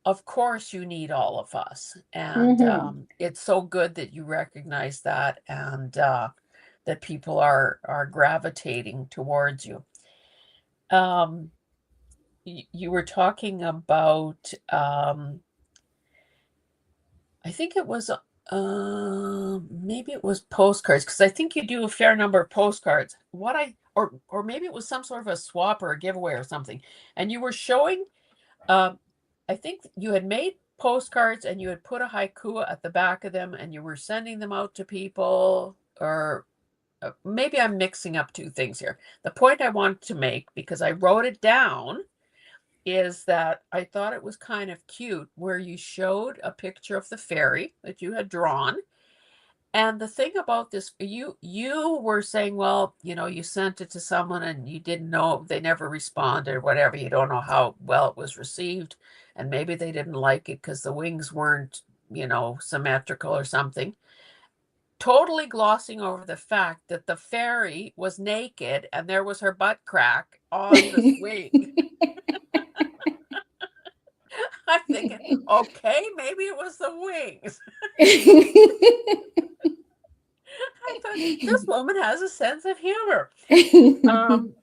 of course, you need all of us. And Hmm. it's so good that you recognize that and that people are gravitating towards you. Um, you were talking about I think it was maybe it was postcards because I think you do a fair number of postcards. What I or maybe it was some sort of a swap or a giveaway or something. And you were showing I think you had made postcards and you had put a haiku at the back of them and you were sending them out to people or maybe I'm mixing up two things here. The point I wanted to make because I wrote it down is that I thought it was kind of cute where you showed a picture of the fairy that you had drawn. And the thing about this, you were saying, well, you sent it to someone and you didn't know, they never responded or whatever. You don't know how well it was received. And maybe they didn't like it because the wings weren't, symmetrical or something. Totally glossing over the fact that the fairy was naked and there was her butt crack on the swing. I'm thinking, okay, maybe it was the wings. I thought this woman has a sense of humor. Um,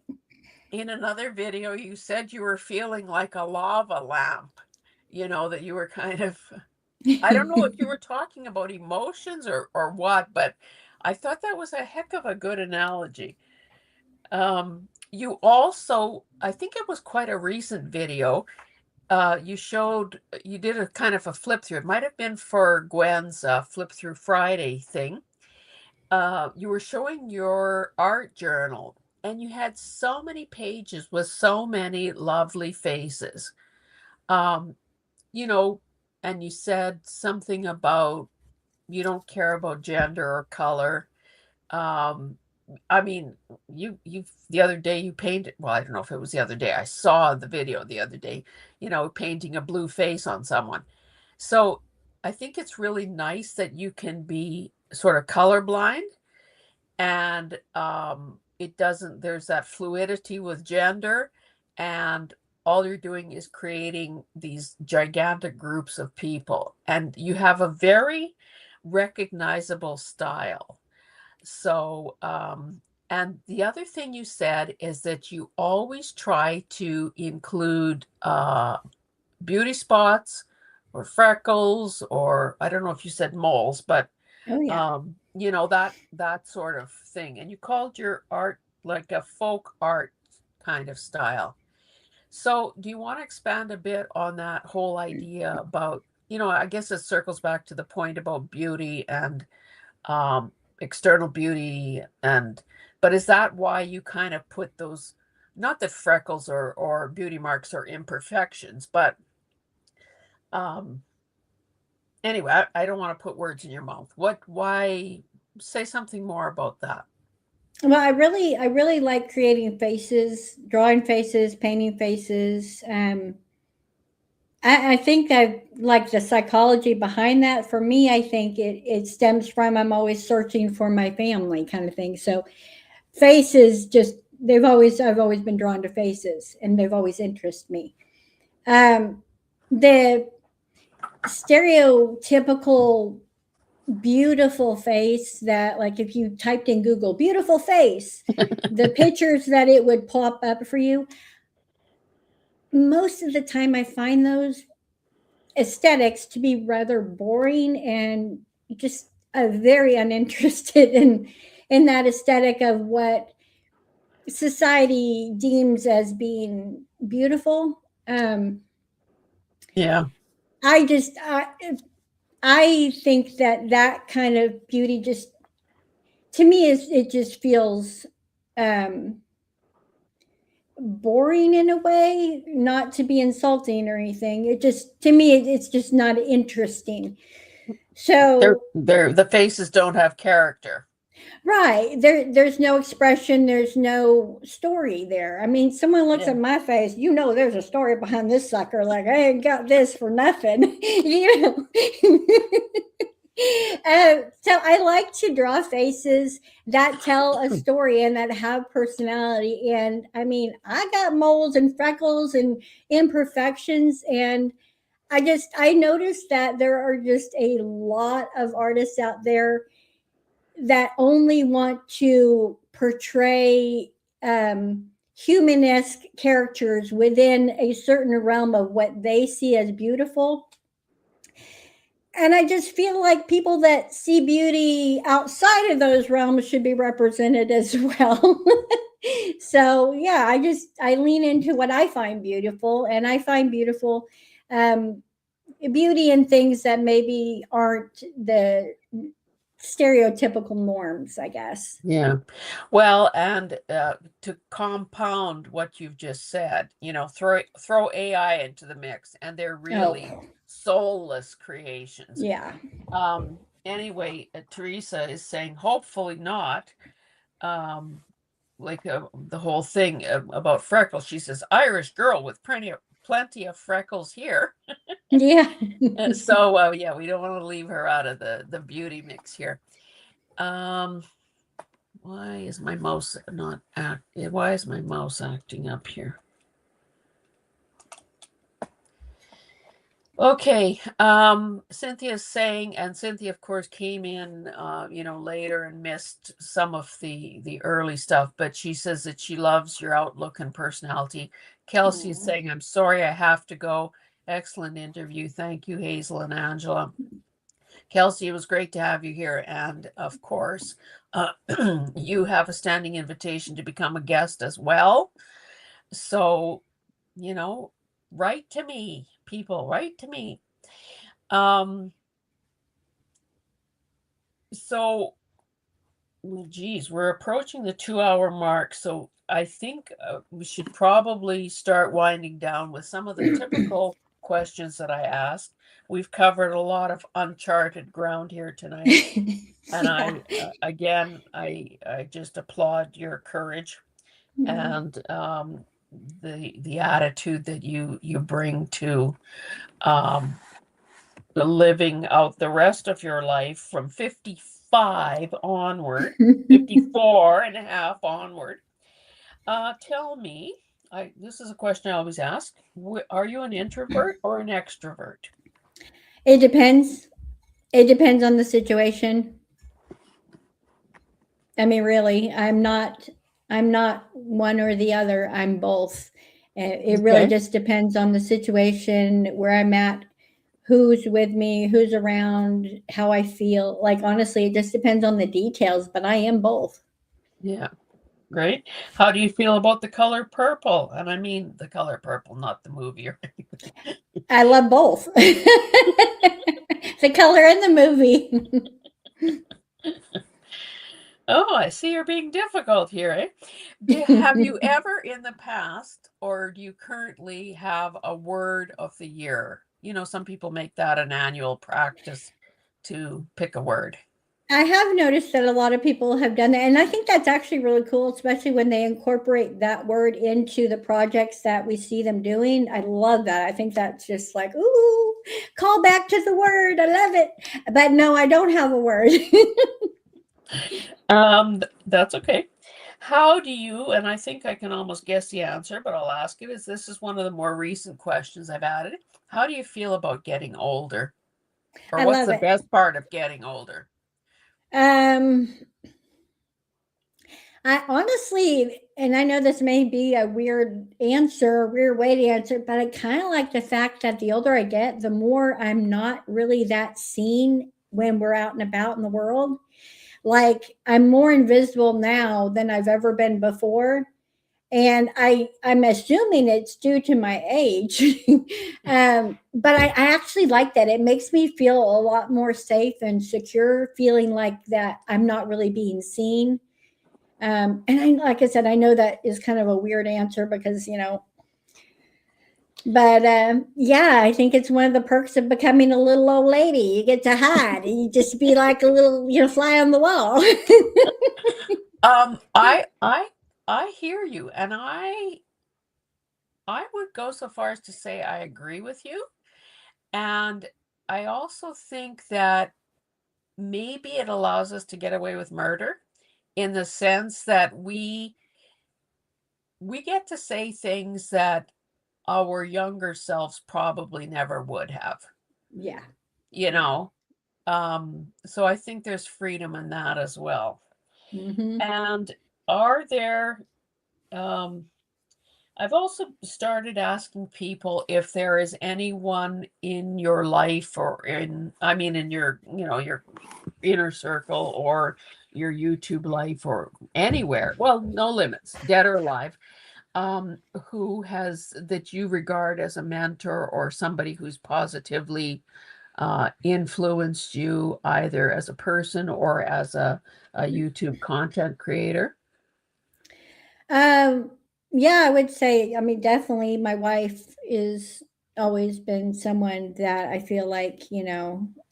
in another video, you said you were feeling like a lava lamp, that you were kind of, I don't know if you were talking about emotions or what, but I thought that was a heck of a good analogy. You also, I think it was quite a recent video, you did a kind of a flip through. It might have been for Gwen's flip through Friday thing. You were showing your art journal, and you had so many pages with so many lovely faces. Um, you know, and you said something about you don't care about gender or color. Um, I mean, you the other day you painted, well, I don't know if it was the other day. I saw the video the other day, painting a blue face on someone. So I think it's really nice that you can be sort of colorblind and it doesn't, there's that fluidity with gender, and all you're doing is creating these gigantic groups of people, and you have a very recognizable style. So, and the other thing you said is that you always try to include beauty spots or freckles, or I don't know if you said moles, but Oh yeah. that sort of thing. And you called your art like a folk art kind of style. So, do you want to expand a bit on that whole idea about, I guess it circles back to the point about beauty and um, external beauty but is that why you kind of put those, not that freckles or beauty marks are imperfections, but um, anyway, I don't want to put words in your mouth. Why say something more about that? Well, I really like creating faces, drawing faces, painting faces. I think I like the psychology behind that. For me, I think it stems from I'm always searching for my family kind of thing. So faces just I've always been drawn to faces and they've always interested me. Um, the stereotypical beautiful face that like if you typed in Google beautiful face, the pictures that it would pop up for you, most of the time I find those aesthetics to be rather boring and just very uninterested in that aesthetic of what society deems as being beautiful. Yeah. I just I think that that kind of beauty just to me is it just feels um boring in a way, not to be insulting or anything. It just to me it's just not interesting. So The faces don't have character. right. There's no expression, there's no story there. I mean, someone looks Yeah. at my face, you know there's a story behind this sucker. Like, I ain't got this for nothing. you know. So I like to draw faces that tell a story and that have personality. And I mean, I got moles and freckles and imperfections, and I noticed that there are just a lot of artists out there that only want to portray humanesque characters within a certain realm of what they see as beautiful. And I just feel like people that see beauty outside of those realms should be represented as well. So yeah, I lean into what I find beautiful, and I find beautiful um, beauty in things that maybe aren't the stereotypical norms, I guess. Yeah. Well, and to compound what you've just said, throw AI into the mix, and they're really Oh, soulless creations. yeah. Anyway, Teresa is saying, hopefully not. Um, like the whole thing about freckles. She says, Irish girl with plenty of freckles here. Yeah. So yeah, we don't want to leave her out of the beauty mix here. Um, why is my mouse not act? Why is my mouse acting up here? Okay, Cynthia's saying, and Cynthia, of course, came in, later and missed some of the early stuff, but she says that she loves your outlook and personality. Kelsey is Aw. saying, I'm sorry I have to go. Excellent interview. Thank you, Hazel and Angela. Kelsey, it was great to have you here. And of course, you have a standing invitation to become a guest as well. So, you know, write to me, people, write to me. Um, so, geez, we're approaching the 2 hour mark. So I think we should probably start winding down with some of the typical questions that I asked. We've covered a lot of uncharted ground here tonight. And Yeah. again, I just applaud your courage Mm. and the attitude that you bring to um, living out the rest of your life from 55 onward, 54 and a half onward. Tell me, this is a question I always ask. Are you an introvert or an extrovert? It depends. It depends on the situation. I mean, really, I'm not one or the other. I'm both. It really Okay. just depends on the situation, where I'm at, who's with me, who's around, how I feel. Like honestly, it just depends on the details, but I am both. Yeah. Great. How do you feel about the color purple? And I mean the color purple, not the movie. I love both. The color and the movie. Oh, I see you're being difficult here, eh? Have you ever in the past, or do you currently have a word of the year? Some people make that an annual practice to pick a word. I have noticed that a lot of people have done that, and I think that's actually really cool, especially when they incorporate that word into the projects that we see them doing. I love that. I think that's just like, ooh, call back to the word. I love it. But no, I don't have a word. That's okay. How do you, and I think I can almost guess the answer, but I'll ask it, as this is one of the more recent questions I've added. How do you feel about getting older? Or I what's love the it. best part of getting older? Um, I honestly, and I know this may be a weird answer, a weird way to answer, but I kind of like the fact that the older I get, the more I'm not really that seen when we're out and about in the world. Like I'm more invisible now than I've ever been before. And I'm assuming it's due to my age. But I actually like that. It makes me feel a lot more safe and secure, feeling like that I'm not really being seen. And like I said, I know that is kind of a weird answer because, but yeah, I think it's one of the perks of becoming a little old lady. You get to hide. You just be like a little, fly on the wall. Um, I I I hear you, and I would go so far as to say I agree with you. And I also think that maybe it allows us to get away with murder in the sense that we get to say things that our younger selves probably never would have, Yeah. you know. So I think there's freedom in that as well. Hmm. And are there um I've also started asking people if there is anyone in your life or I mean in your, your inner circle or your YouTube life or anywhere. Well, no limits, dead or alive, who has that you regard as a mentor or somebody who's positively influenced you either as a person or as a YouTube content creator. Um, yeah, I would say, I mean, definitely my wife is always been someone that I feel like,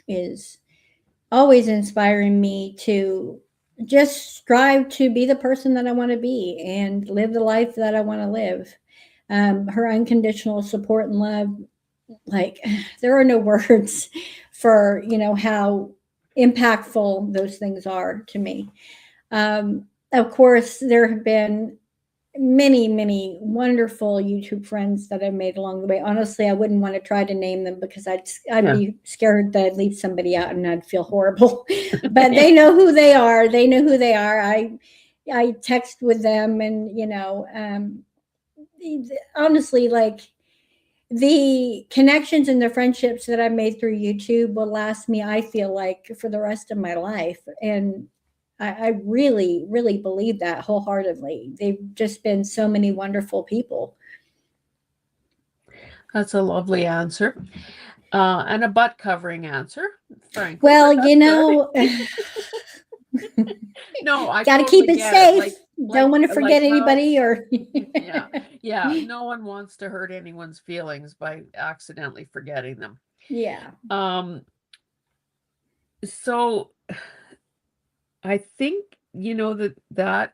is always inspiring me to just strive to be the person that I want to be and live the life that I want to live. Her unconditional support and love, like, there are no words for, how impactful those things are to me. Of course, there have been many, many wonderful YouTube friends that I've made along the way. Honestly, I wouldn't want to try to name them because I'd Yeah. be scared that I'd leave somebody out and I'd feel horrible. But they know who they are. They know who they are. I text with them, and honestly, like the connections and the friendships that I've made through YouTube will last me, I feel like, for the rest of my life. And I really, really believe that wholeheartedly. They've just been so many wonderful people. That's a lovely answer. And a butt covering answer, frankly, Well, but that's good. got No, I to keep totally it get it. safe. Like Don't like want to like forget how anybody or. yeah, yeah, no one wants to hurt anyone's feelings by accidentally forgetting them. Yeah. Um, so I think that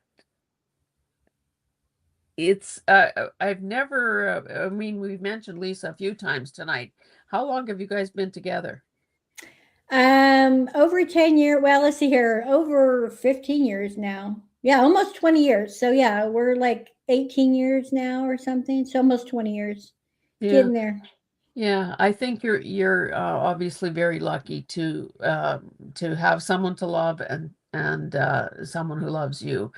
it's I've never I mean we've mentioned Lisa a few times tonight. How long have you guys been together? Over 10 years. Well, let's see here. Over 15 years now. Yeah, almost 20 years. So yeah, we're like 18 years now or something. So almost 20 years. Yeah. Getting there. Yeah, I think you're obviously very lucky to have someone to love and someone who loves you,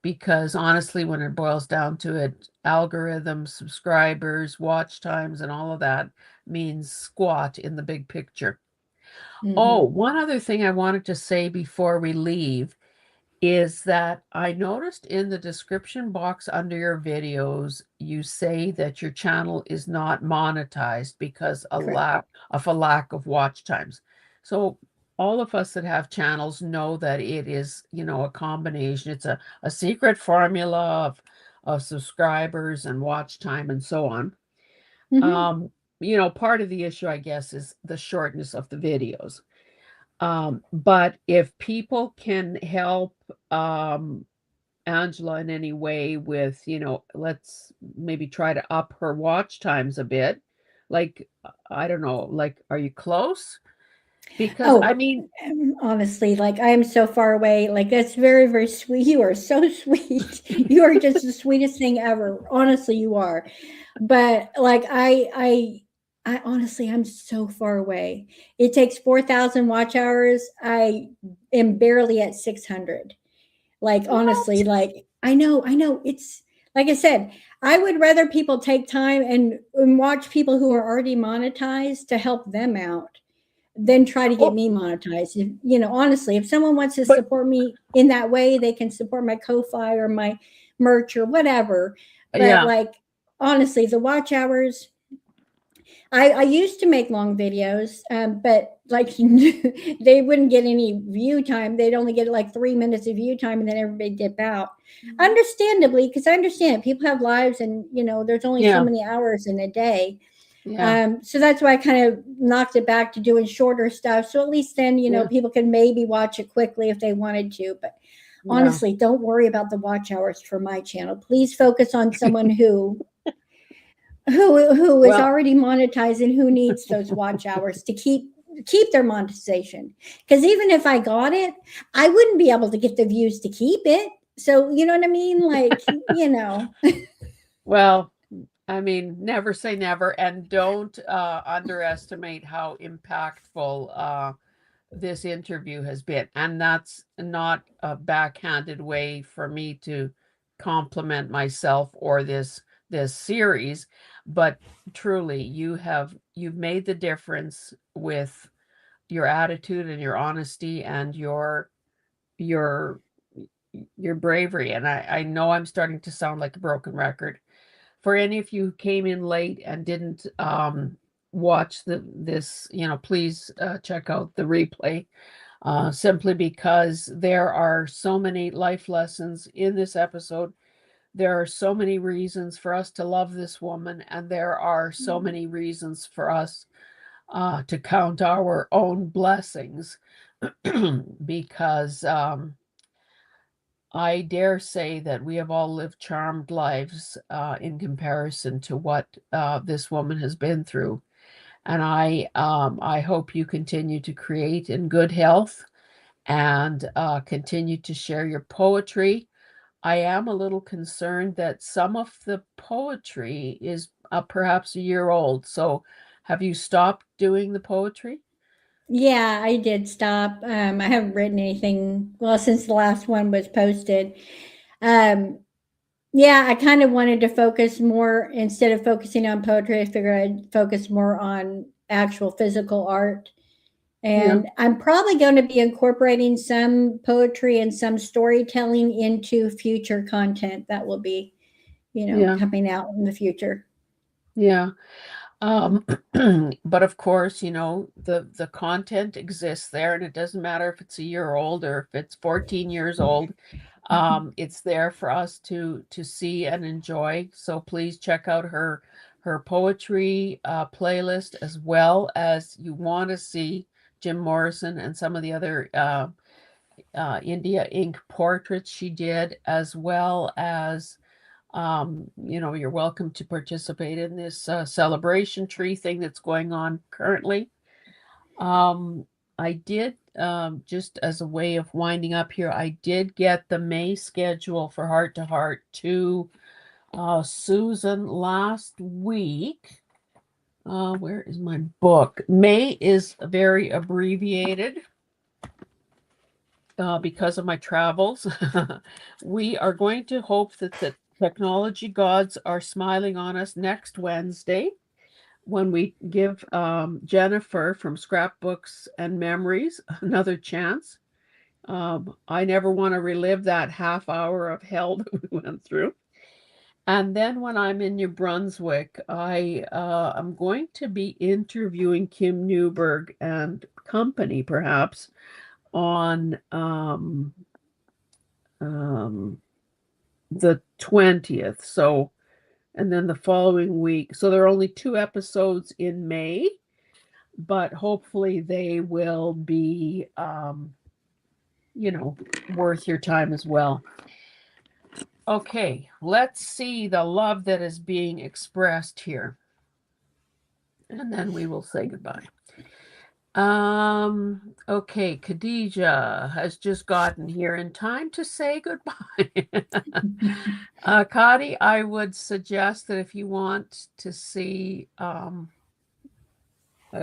because honestly, when it boils down to it, algorithms, subscribers, watch times, and all of that means squat in the big picture. Oh, Hmm. one other thing I wanted to say before we leave is that I noticed in the description box under your videos, you say that your channel is not monetized because Correct. a lack of watch times. So all of us that have channels know that it is, a combination. It's a secret formula of subscribers and watch time and so on. Hmm. Um, Part of the issue, I guess, is the shortness of the videos. But if people can help Angela in any way with, let's maybe try to up her watch times a bit. Like, I don't know, like, are you close? Because I Oh, mean, honestly, like I am so far away. Like that's very, very sweet. You are so sweet. You are just the sweetest thing ever. Honestly, you are. But like I honestly, I'm so far away. It takes 4,000 watch hours. I am barely at 600. Like honestly, what? like I know. It's like I said, I would rather people take time and watch people who are already monetized to help them out than try to get Oh, me monetized. Honestly, if someone wants to but support me in that way, they can support my Ko-Fi or my merch or whatever. But yeah, like honestly, the watch hours, I used to make long videos, but like they wouldn't get any view time. They'd only get like 3 minutes of view time, and then everybody dip out. Understandably, because I understand people have lives, and there's only so yeah, many hours in a day. yeah, So that's why I kind of knocked it back to doing shorter stuff. So at least then, yeah, people can maybe watch it quickly if they wanted to. But yeah. honestly, don't worry about the watch hours for my channel. Please focus on someone who is Well, already monetized and who needs those watch hours to keep their monetization. Because even if I got it, I wouldn't be able to get the views to keep it. So you know what I mean? Like, well, I mean, never say never, and don't underestimate how impactful this interview has been. And that's not a backhanded way for me to compliment myself or this series, but truly you've made the difference with your attitude and your honesty and your your bravery. And I know I'm starting to sound like a broken record. For any of you who came in late and didn't watch this, please check out the replay. Simply because there are so many life lessons in this episode. There are so many reasons for us to love this woman, and there are so many reasons for us to count our own blessings because I dare say that we have all lived charmed lives in comparison to what this woman has been through. And I hope you continue to create in good health and continue to share your poetry. I am a little concerned that some of the poetry is perhaps a year old. So have you stopped doing the poetry? yeah, I did stop. I haven't written anything well since the last one was posted. Um, yeah, I kind of wanted to focus more instead of focusing on poetry. I figured I'd focus more on actual physical art. Yeah, And I'm probably going to be incorporating some poetry and some storytelling into future content that will be, yeah, coming out in the future. yeah. Um, but of course, the content exists there, and it doesn't matter if it's a year old or if it's 14 years old. It's there for us to see and enjoy. So please check out her poetry playlist, as well as you want to see Jim Morrison and some of the other India ink portraits she did, as well as you're welcome to participate in this celebration tree thing that's going on currently. Um, I did, just as a way of winding up here, I did get the May schedule for Heart to Heart to Susan last week. Where is my book? May is very abbreviated because of my travels. We are going to hope that the technology gods are smiling on us next Wednesday when we give Jennifer from Scrapbooks and Memories another chance. I never want to relive that half hour of hell that we went through. And then when I'm in New Brunswick, I'm going to be interviewing Kim Newberg and company, perhaps, on um, the 20th. So, and then the following week. So there are only 2 episodes in May. but hopefully they will be, worth your time as well. Okay, let's see the love that is being expressed here. And then we will say goodbye. Okay, Khadija has just gotten here in time to say goodbye. Kadi, I would suggest that if you want to see a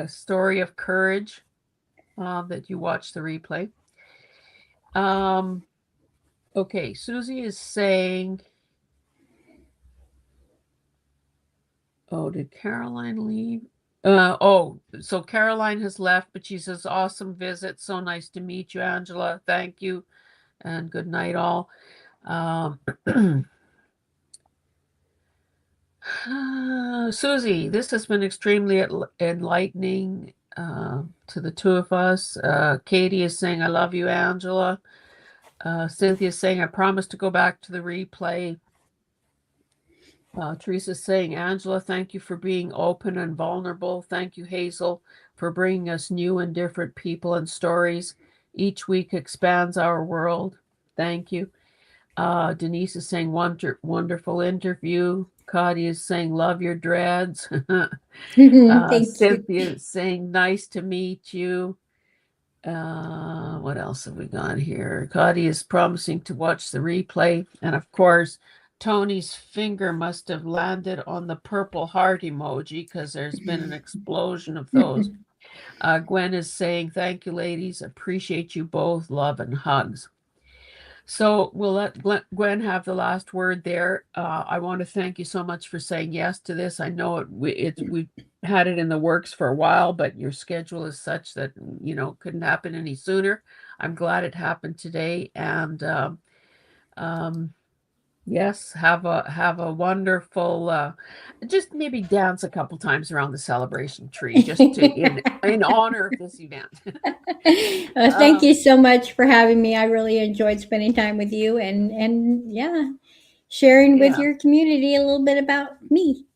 story of courage, that you watch the replay. Okay, Susie is saying, oh, did Caroline leave? So Caroline has left, but she says, awesome visit. So nice to meet you, Angela. Thank you. And good night, all. Susie, this has been extremely enlightening to the two of us. Katie is saying, I love you, Angela. Cynthia is saying, I promise to go back to the replay. Teresa is saying, Angela, thank you for being open and vulnerable. Thank you, Hazel, for bringing us new and different people and stories. Each week expands our world. Thank you. Denise is saying, wonderful interview. Cody is saying, love your dreads. Thank Cynthia you. is saying, nice to meet you. What else have we got here? Cody is promising to watch the replay. And of course, Tony's finger must have landed on the purple heart emoji because there's been an explosion of those. Gwen is saying, thank you, ladies. Appreciate you both. Love and hugs. So we'll let Gwen have the last word there. I want to thank you so much for saying yes to this. I know we had it in the works for a while, but your schedule is such that, couldn't happen any sooner. I'm glad it happened today. And yes, have a wonderful, just maybe dance a couple times around the celebration tree, just to in honor of this event. Thank you so much for having me. I really enjoyed spending time with you and yeah, sharing with Yeah. your community a little bit about me.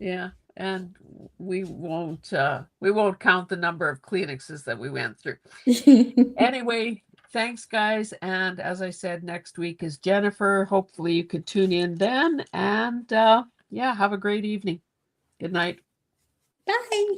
Yeah, and we won't count the number of Kleenexes that we went through. Anyway, thanks guys, and as I said, next week is Jennifer. Hopefully you could tune in then, and yeah, have a great evening. Good night. Bye.